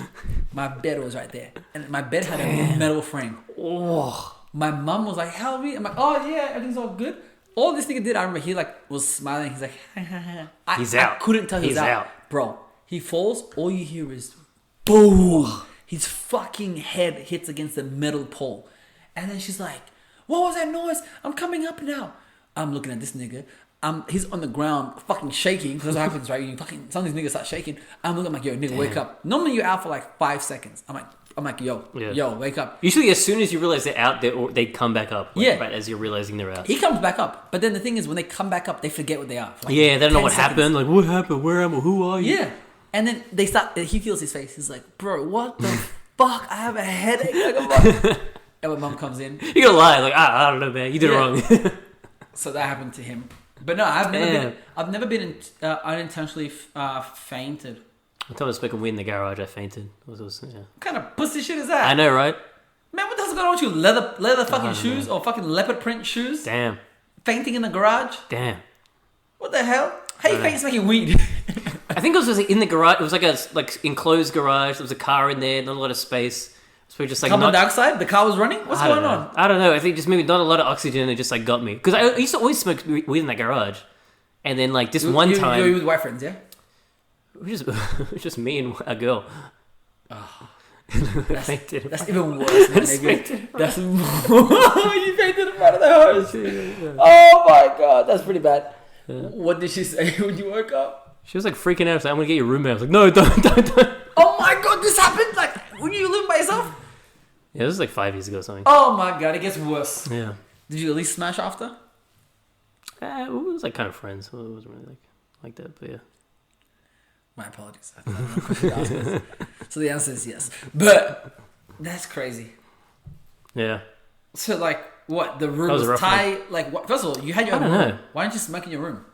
My bed was right there, and my bed had a metal frame. Oh. My mum was like, "Help me!" I'm like, "Oh yeah, everything's all good." All this nigga did, I remember he like was smiling. He's like, He's I out. couldn't tell he was He's out. out. Bro. He falls. All you hear is boom. His fucking head hits against the metal pole, and then she's like, "What was that noise? I'm coming up now." I'm looking at this nigga. He's on the ground, fucking shaking. Because that's what happens, right? You fucking some of these niggas start shaking. I'm looking like, "Yo, nigga, wake up." Normally you're out for like 5 seconds. I'm like, yo, wake up. Usually, as soon as you realize they're out, they come back up. Like, Yeah. Right as you're realizing they're out. He comes back up, but then the thing is, when they come back up, they forget what they are. for like Yeah, they don't know 10 what seconds. happened. Like, what happened? Where am I? Who are you? Yeah, and then they start. He feels his face. He's like, "Bro, what the fuck? I have a headache." Like, and my mom comes in. You're gonna lie, like I don't know, man. You did it wrong. So that happened to him. But no, I've never been unintentionally fainted. I told I was smoking weed in the garage. I fainted. Yeah. What kind of pussy shit is that? I know, right? Man, what the hell's going on with you? Leather fucking shoes or fucking leopard print shoes? Damn. Fainting in the garage? Damn. What the hell? How you faint smoking weed? I think it was like in the garage. It was like a enclosed garage. There was a car in there, not a lot of space. So we just like Carbon dioxide? The car was running? What's going on? I don't know. I think just maybe not a lot of oxygen. It just like got me because I used to always smoke weed in that garage, and then like this one time, You're with white friends, yeah? it was just me and a girl. That's Fainted. That's even worse, man. Nigga. That's you fainted in front of the house. Oh my god, that's pretty bad. What did she say when you woke up? She was like freaking out. She's like, I'm gonna get your roommate. I was like, no, don't. Oh my god, this happened like when you live by yourself? Yeah, this was like 5 years ago or something. Oh my god, it gets worse. Yeah. Did you at least smash after? It was like kind of friends. So it wasn't really like that, but yeah. My apologies. I don't know what question to ask this. So the answer is yes. But that's crazy. Yeah. So like what? The room That was was a rough tight? Like what? First of all, you had your own I don't room. know. Why didn't you smoke in your room?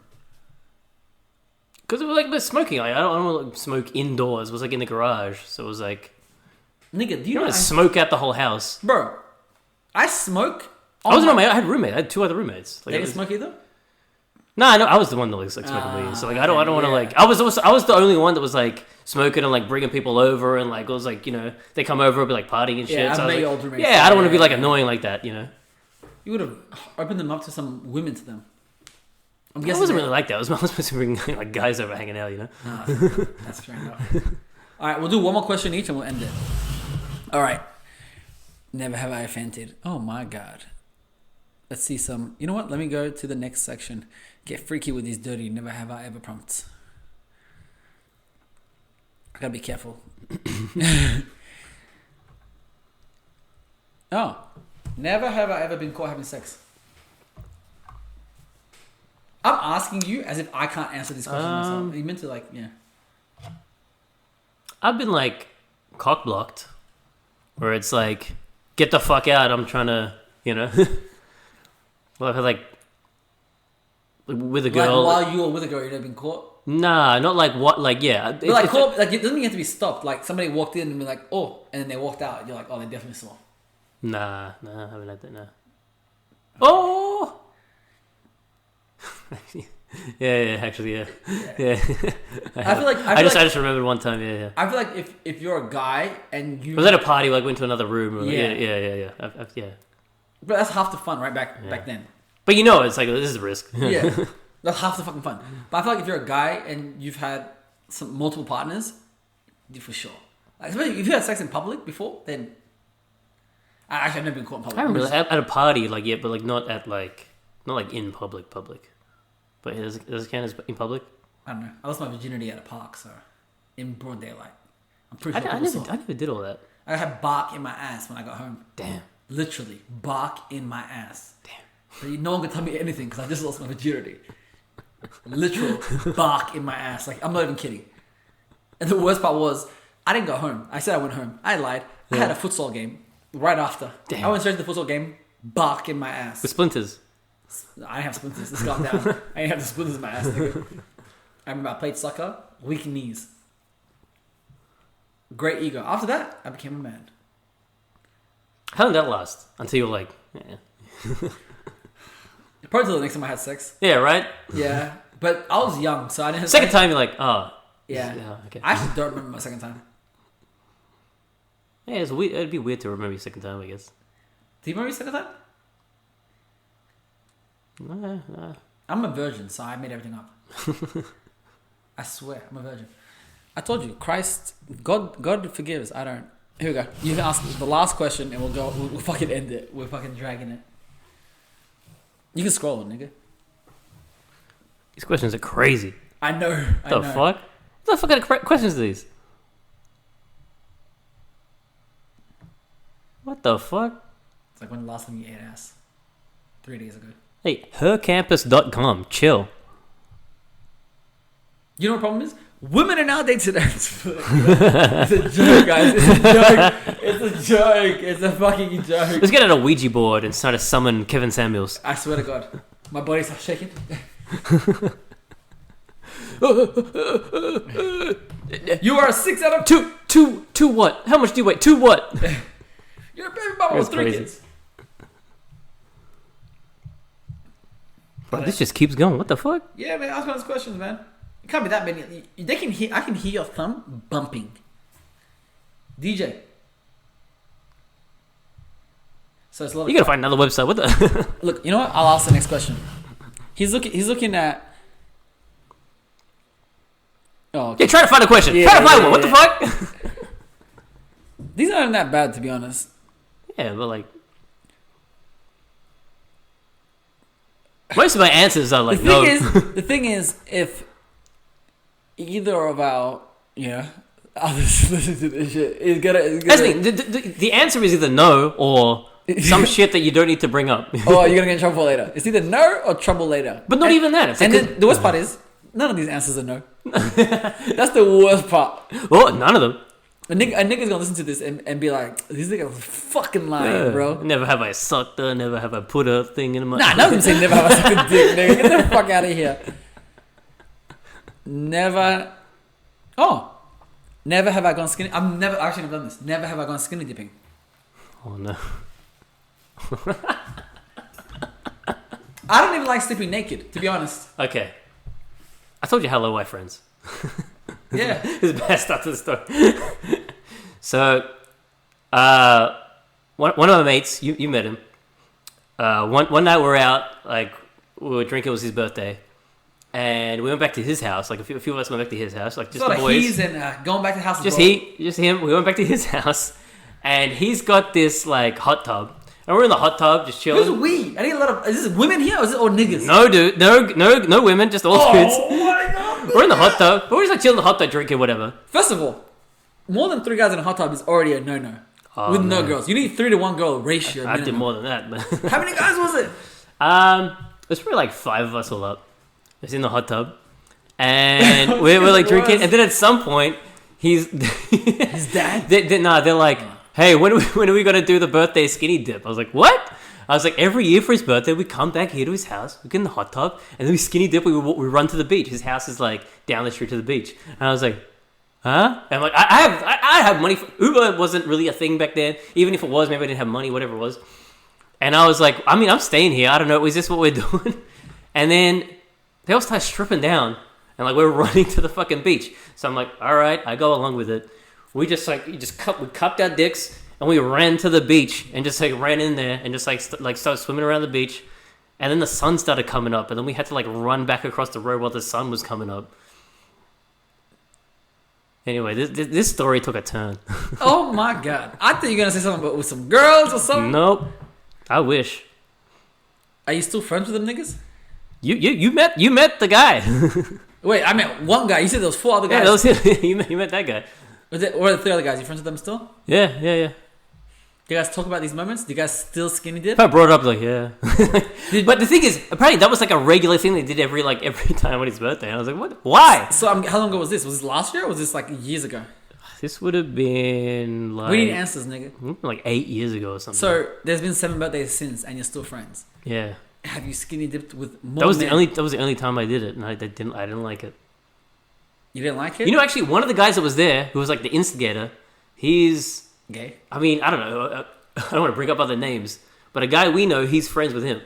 Because it was like but smoking. Like I don't want to smoke indoors. It was like in the garage. So it was like Nigga, do you you know don't smoke out the whole house. Bro, I smoke. I wasn't on my own. I had roommates. I had 2 other roommates. Like, They didn't smoke either? No, I was the one that was like smoking weed. So like I don't want to like I was the only one that was like smoking and like bringing people over and like it was like they come over and be like partying and shit. Yeah, so I've I was met like, your old roommates. yeah, I don't want to be Yeah, like yeah. annoying like that. You would have opened them up to some women to them. I'm It guessing wasn't really like that. I was supposed to bring like guys over hanging out. That's fair enough. All right, we'll do one more question each and we'll end it. All right. Never have I offended. Oh my god. Let's see some. You know what? Let me go to the next section. Get freaky with these dirty never have I ever prompts. I gotta be careful. Oh. Never have I ever been caught having sex. I'm asking you as if I can't answer this question myself. You meant to like, yeah. I've been like cock blocked, where it's like, get the fuck out. I'm trying to, Well, I've had like with a girl. Like while you were with a girl, you've never been caught? Nah, not like what, like, yeah. But like, caught, like, it doesn't mean you have to be stopped. Like, somebody walked in and be like, oh, and then they walked out. You're like, oh, they definitely saw. Nah, I haven't had that, nah. Oh! Yeah, actually, yeah. I feel like I just remembered one time. Yeah. I feel like if you're a guy and you Was at a party, like went to another room. Or, Yeah. yeah. but that's half the fun, right? Back then. But you know, it's like this is a risk. Yeah, that's half the fucking fun. But I feel like if you're a guy and you've had multiple partners, you for sure. Like, especially if you had sex in public before, then I've never been caught in public. I remember at a party, like but like not like in public. But does it count as in public? I don't know. I lost my virginity at a park, so in broad daylight. I'm pretty sure I people saw. never did all that. I had bark in my ass when I got home. Damn. Literally, bark in my ass. Damn. So no one can tell me anything because I just lost my virginity. Literal bark in my ass. Like, I'm not even kidding. And the worst part was, I didn't go home. I said I went home. I lied. I had a futsal game right after. Damn. I went straight to the futsal game, bark in my ass. With splinters. I didn't have splinters. Let's calm down. I didn't have the splinters in my ass. Nigga. I remember I played soccer, weak knees. Great ego. After that, I became a man. How did that last? Until you're like, Probably till the next time I had sex. yeah, right? Yeah. But I was young, so I didn't have Second time, you're like, oh. Yeah. Okay. I actually don't remember my second time. Yeah, it's weird. It'd be weird to remember your second time, I guess. Do you remember your second time? Nah. I'm a virgin, so I made everything up. I swear, I'm a virgin. I told you, Christ, God forgives. I don't. Here we go. You can ask the last question, and we'll go. We'll fucking end it. We're fucking dragging it. You can scroll, nigga. These questions are crazy. I know. What the fuck? What the fuck kind of questions are these? What the fuck? It's like when the last time you ate ass. 3 days ago. Hey, hercampus.com. Chill. You know what the problem is? Women are nowadays today. It's a joke, guys. It's a joke. It's a joke. It's a fucking joke. Let's get out a Ouija board and try to summon Kevin Samuels. I swear to God, my body starts shaking. You are a 6 out of 2. Two what? How much do you weigh? 2 what? You're a baby mama with That's 3 crazy. kids. Bro, this just keeps going. What the fuck? Yeah, man. Ask me those questions, man. It can't be that many. They can hear. I can hear your thumb bumping. DJ. So it's a lot. You gotta find another website. What the? Look, you know what? I'll ask the next question. He's looking at. Oh, okay. Yeah, try to find a question. Yeah, try to find yeah, one. What yeah. the fuck? These aren't that bad, to be honest. Yeah, but like. Most of my answers are like, no. The thing is, if either of our, others listen to this shit, it's gonna. That's the thing. The answer is either no or some shit that you don't need to bring up. Oh, you're gonna get in trouble later. It's either no or trouble later. But not even that. It's And like, then the worst part is, none of these answers are no. That's the worst part. well, none of them. A nigga's gonna listen to this and be like, these niggas are fucking lying, Yeah. bro. Never have I sucked her. Never have I put a thing in my. Nah, none of them say never have I sucked a dick, nigga. Get the fuck out of here. Never. Oh. Never have I gone skinny. I've never done this. Never have I gone skinny dipping. Oh no. I don't even like sleeping naked, to be honest. Okay. I told you how low my friends. Yeah. It's the best start to the story. So, one of my mates, you met him. One night we were out, like we were drinking. It was his birthday, and we went back to his house. Like a few of us went back to his house, like just So the like boys. he's and going back to the house. Just him. We went back to his house, and he's got this like hot tub, and we're in the hot tub just chilling. Who's we? I need a lot of. Is this women here or is it all niggas? No, dude, no women, just all dudes. Oh my god. We're in the hot tub. We're just like chilling in the hot tub, drinking whatever. First of all, more than 3 guys in a hot tub is already a no-no. Oh, with no no. girls. You need 3 to 1 girl ratio. I did minimum. more than that, but How many guys was it? There's probably like 5 of us all up. It's in the hot tub, and we're like It drinking. was. And then at some point, His dad? they're like, "Hey, when are we gonna do the birthday skinny dip?" I was like, "What?" I was like, "Every year for his birthday, we come back here to his house, we get in the hot tub, and then we skinny dip. We run to the beach. His house is like down the street to the beach." And I was like, "Huh?" And I'm like, I have money. Uber wasn't really a thing back then. Even if it was, maybe I didn't have money, whatever it was. And I was like, I'm staying here. I don't know. Is this what we're doing? And then they all start stripping down, and like we're running to the fucking beach. So I'm like, all right, I go along with it. We just we cupped our dicks and we ran to the beach and just like ran in there and just like started swimming around the beach. And then the sun started coming up, and then we had to like run back across the road while the sun was coming up. Anyway, this story took a turn. Oh my god! I thought you were gonna say something about with some girls or something. Nope. I wish. Are you still friends with them niggas? You met the guy. Wait, I meant one guy. You said there was 4 other guys. Yeah, that was him. you met that guy. What are the 3 other guys? You friends with them still? Yeah. Do you guys talk about these moments? Do you guys still skinny dip? If I brought it up, like, yeah. But the thing is, apparently that was like a regular thing they did every time on his birthday. And I was like, what? Why? So how long ago was this? Was this last year or was this like years ago? This would have been like... We need answers, nigga. Like 8 years ago or something. So there's been 7 birthdays since and you're still friends. Yeah. Have you skinny dipped with more That was men? the only time I did it, and I didn't like it. You didn't like it? You know, actually, one of the guys that was there, who was like the instigator, he's... Gay? I mean, I don't know. I don't want to bring up other names, but a guy we know, he's friends with him.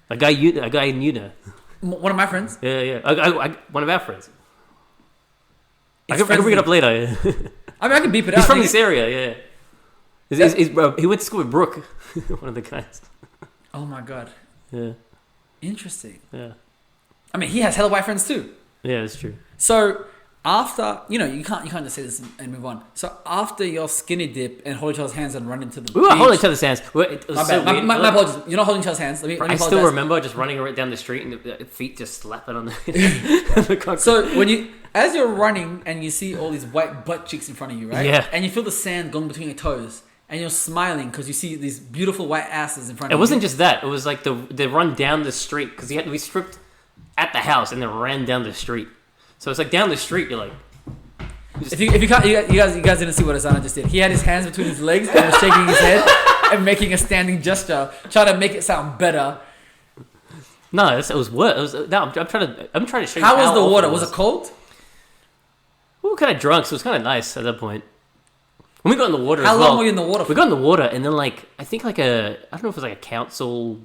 A guy you know. One of my friends? Yeah. One of our friends. I can bring it up later. Yeah. I mean, I can beep it out. He's from nigga. this area, yeah. He went to school with Brooke, one of the guys. Oh my god. Yeah. Interesting. Yeah. I mean, he has hella white friends too. Yeah, that's true. So after, you can't just say this and move on. So after your skinny dip and hold each other's hands and run into the We were beach, holding each other's hands. It was my so bad. weird. My apologies. You're not holding each other's hands. Let me I apologize. still remember just running right down the street and the feet just slapping on the concrete. So as you're running and you see all these white butt cheeks in front of you, right? Yeah. And you feel the sand going between your toes, and you're smiling because you see these beautiful white asses in front It of you. wasn't just that. It was like the run down the street because we stripped at the house and then ran down the street. So it's like down the street. You're like, If you can't, you guys didn't see what Asana just did. He had his hands between his legs and was shaking his head and making a standing gesture, trying to make it sound better. no, it was worse. I'm trying to show you How was the awful water? it Was it cold? We were kind of drunk, so it was kind of nice at that point. When we got in the water, How as long well, were you in the water for? We got in the water, and then I think I don't know if it was like a council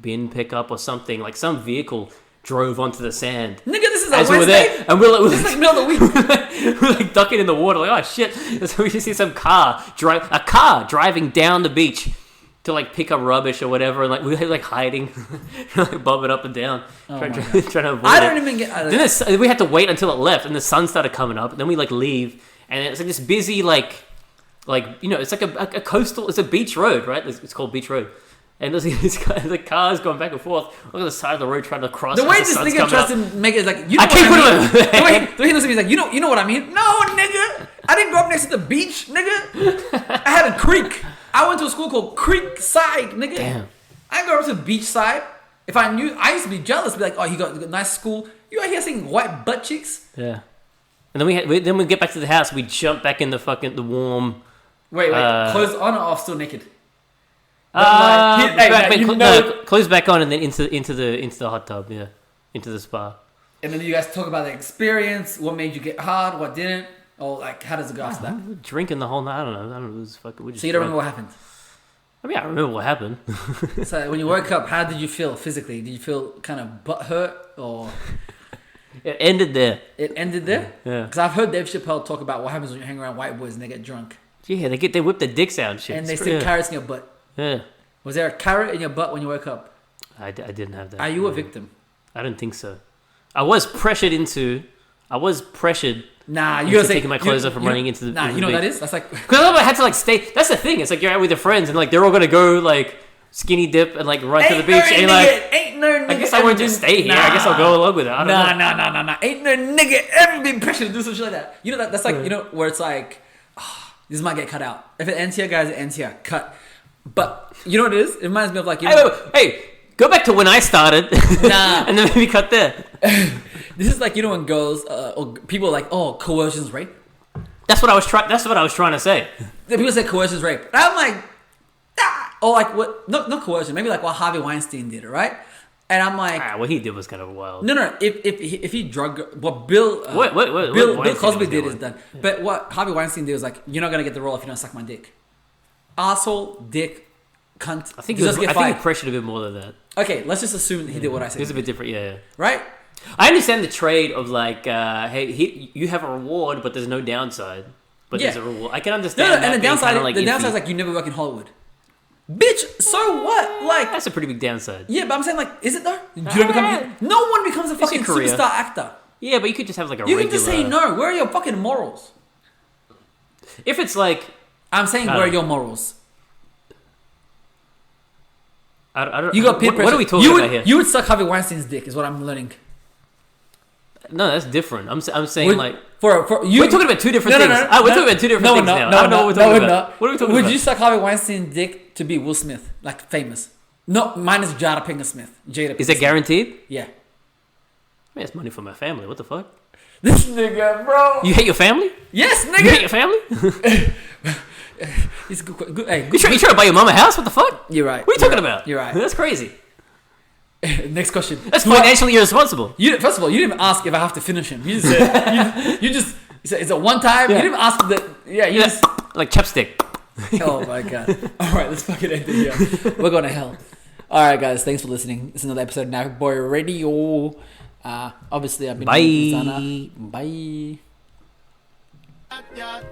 bin pickup or something. Like some vehicle drove onto the sand. Nigga, this is a As we were Wednesday. there, and we're This is like middle of the week. we're like ducking in the water, like, oh shit. And so we just see some car driving down the beach to like pick up rubbish or whatever, and like we were like hiding, like bobbing up and down, trying to avoid I it. don't even get. Then we had to wait until it left, and the sun started coming up. And then we like leave, and it's like this busy it's like a coastal, it's a beach road, right? It's called Beach Road. And there's these guys, the cars going back and forth. Look at the side of the road trying to cross. The way as this sun's nigga coming tries up. to make it like, you know I what can't I put mean? it on. The way he looks at me, he's like, you know what I mean? No, nigga, I didn't grow up next to the beach, nigga. I had a creek. I went to a school called Creekside, nigga. Damn. I didn't grow up to the beach side. If I knew, I used to be jealous. Be like, oh, he got a nice school. You out here seeing white butt cheeks? Yeah. And then we get back to the house. We jump back in the warm. Wait, clothes on or off, still naked? Clothes back on and then into the hot tub. Yeah, into the spa. And then you guys talk about the experience. What made you get hard? What didn't? Or like, how does it go after that? We were drinking the whole night. I don't know. It was fucking. So you don't remember what happened? I mean, I remember what happened. So when you woke up, how did you feel physically? Did you feel kind of butthurt or? It ended there. It ended there? Yeah. Because I've heard Dave Chappelle talk about what happens when you hang around white boys and they get drunk. Yeah, they whip their dicks out and shit. And they It's stick pretty- carrots in your butt. Yeah. Was there a carrot in your butt when you woke up? I didn't have that. Are you a victim? I don't think so. I was pressured. Nah, you into gotta say taking my clothes off and running into the. Nah, into you know the what that beach. is? That's like Because I had to like stay. That's the thing. It's like you're out with your friends and like they're all gonna go like skinny dip and like run to the beach. And ain't no nigga. I guess I won't just stay here. I guess I'll go along with it. I don't know. Nah. Ain't no nigga ever been pressured to do some shit like that. You know that's like where it's like, this might get cut out. If it ends here, guys, it ends here. Cut. But you know what it is? It reminds me of like Hey, go back to when I started. Nah. And then maybe cut there. This is like when girls or people are like, oh, coercion's rape. That's what I was trying to say. People say coercion's rape. And I'm like, or like what? Not coercion. Maybe like what Harvey Weinstein did, right? And I'm like, what he did was kind of wild. no. If he drug what Bill what Cosby was did doing? is done. But what Harvey Weinstein did was like, you're not gonna get the role if you don't suck my dick. Asshole, dick, cunt. I think deserves to get I think fired. he pressured a bit more than that. Okay, let's just assume he did what I It said. was a bit different, yeah. Right? I understand the trade of like, hey, you have a reward, but there's no downside. But Yeah. there's a reward. I can No, understand no, that. and the being downside, kinda, like, the downside iffy. is like you never work in Hollywood. Bitch, so what? Like, That's a pretty big downside. yeah, but I'm saying like, is it though? You don't become. No one becomes a fucking your career. superstar actor. Yeah, but you could just have like a You regular... can just say no. Where are your fucking morals? If it's like... I'm saying, where are your morals? I don't, You got peer pressure. What are we talking about here? You would suck Harvey Weinstein's dick, is what I'm learning. No, that's different. I'm saying Would- like... for you, We're talking about two different things. We're talking about two different things now. I don't know what we're talking about. What are we talking Would about? you suck Harvey Weinstein's dick to be Will Smith, like famous? No, mine is Jada Pinkett Smith. Is that guaranteed? Yeah. I mean, it's money for my family. What the fuck? This nigga, bro. You hate your family? Yes, You hate your nigga. family? He's good. Hey, You good. trying to buy your mama a house? What the fuck? You're right. What are you talking about? You're right. That's crazy. Next question. That's Do I- financially irresponsible. First of all, you didn't even ask if I have to finish him. You just said you said it's a one time. Yeah. You didn't ask the you just. Like chapstick. Oh my god! All right, let's fucking end it here. We're going to hell. All right, guys. Thanks for listening. It's another episode of Now Boy Radio. Obviously, I've been Bye. Bye.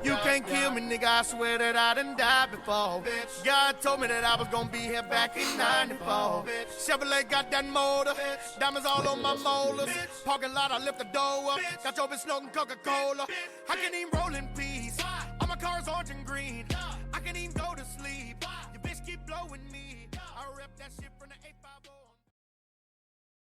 You can't kill me, nigga. I swear that I done died before. Bitch. God told me that I was gonna be here back in '94. Chevrolet got that motor, diamonds all on my molars. Parking lot, I lift the door up. Got your bitch smoking Coca-Cola. I can't even roll in peace. All my cars orange and green. I can't even go to sleep. Your bitch keep blowing me. I rep that shit.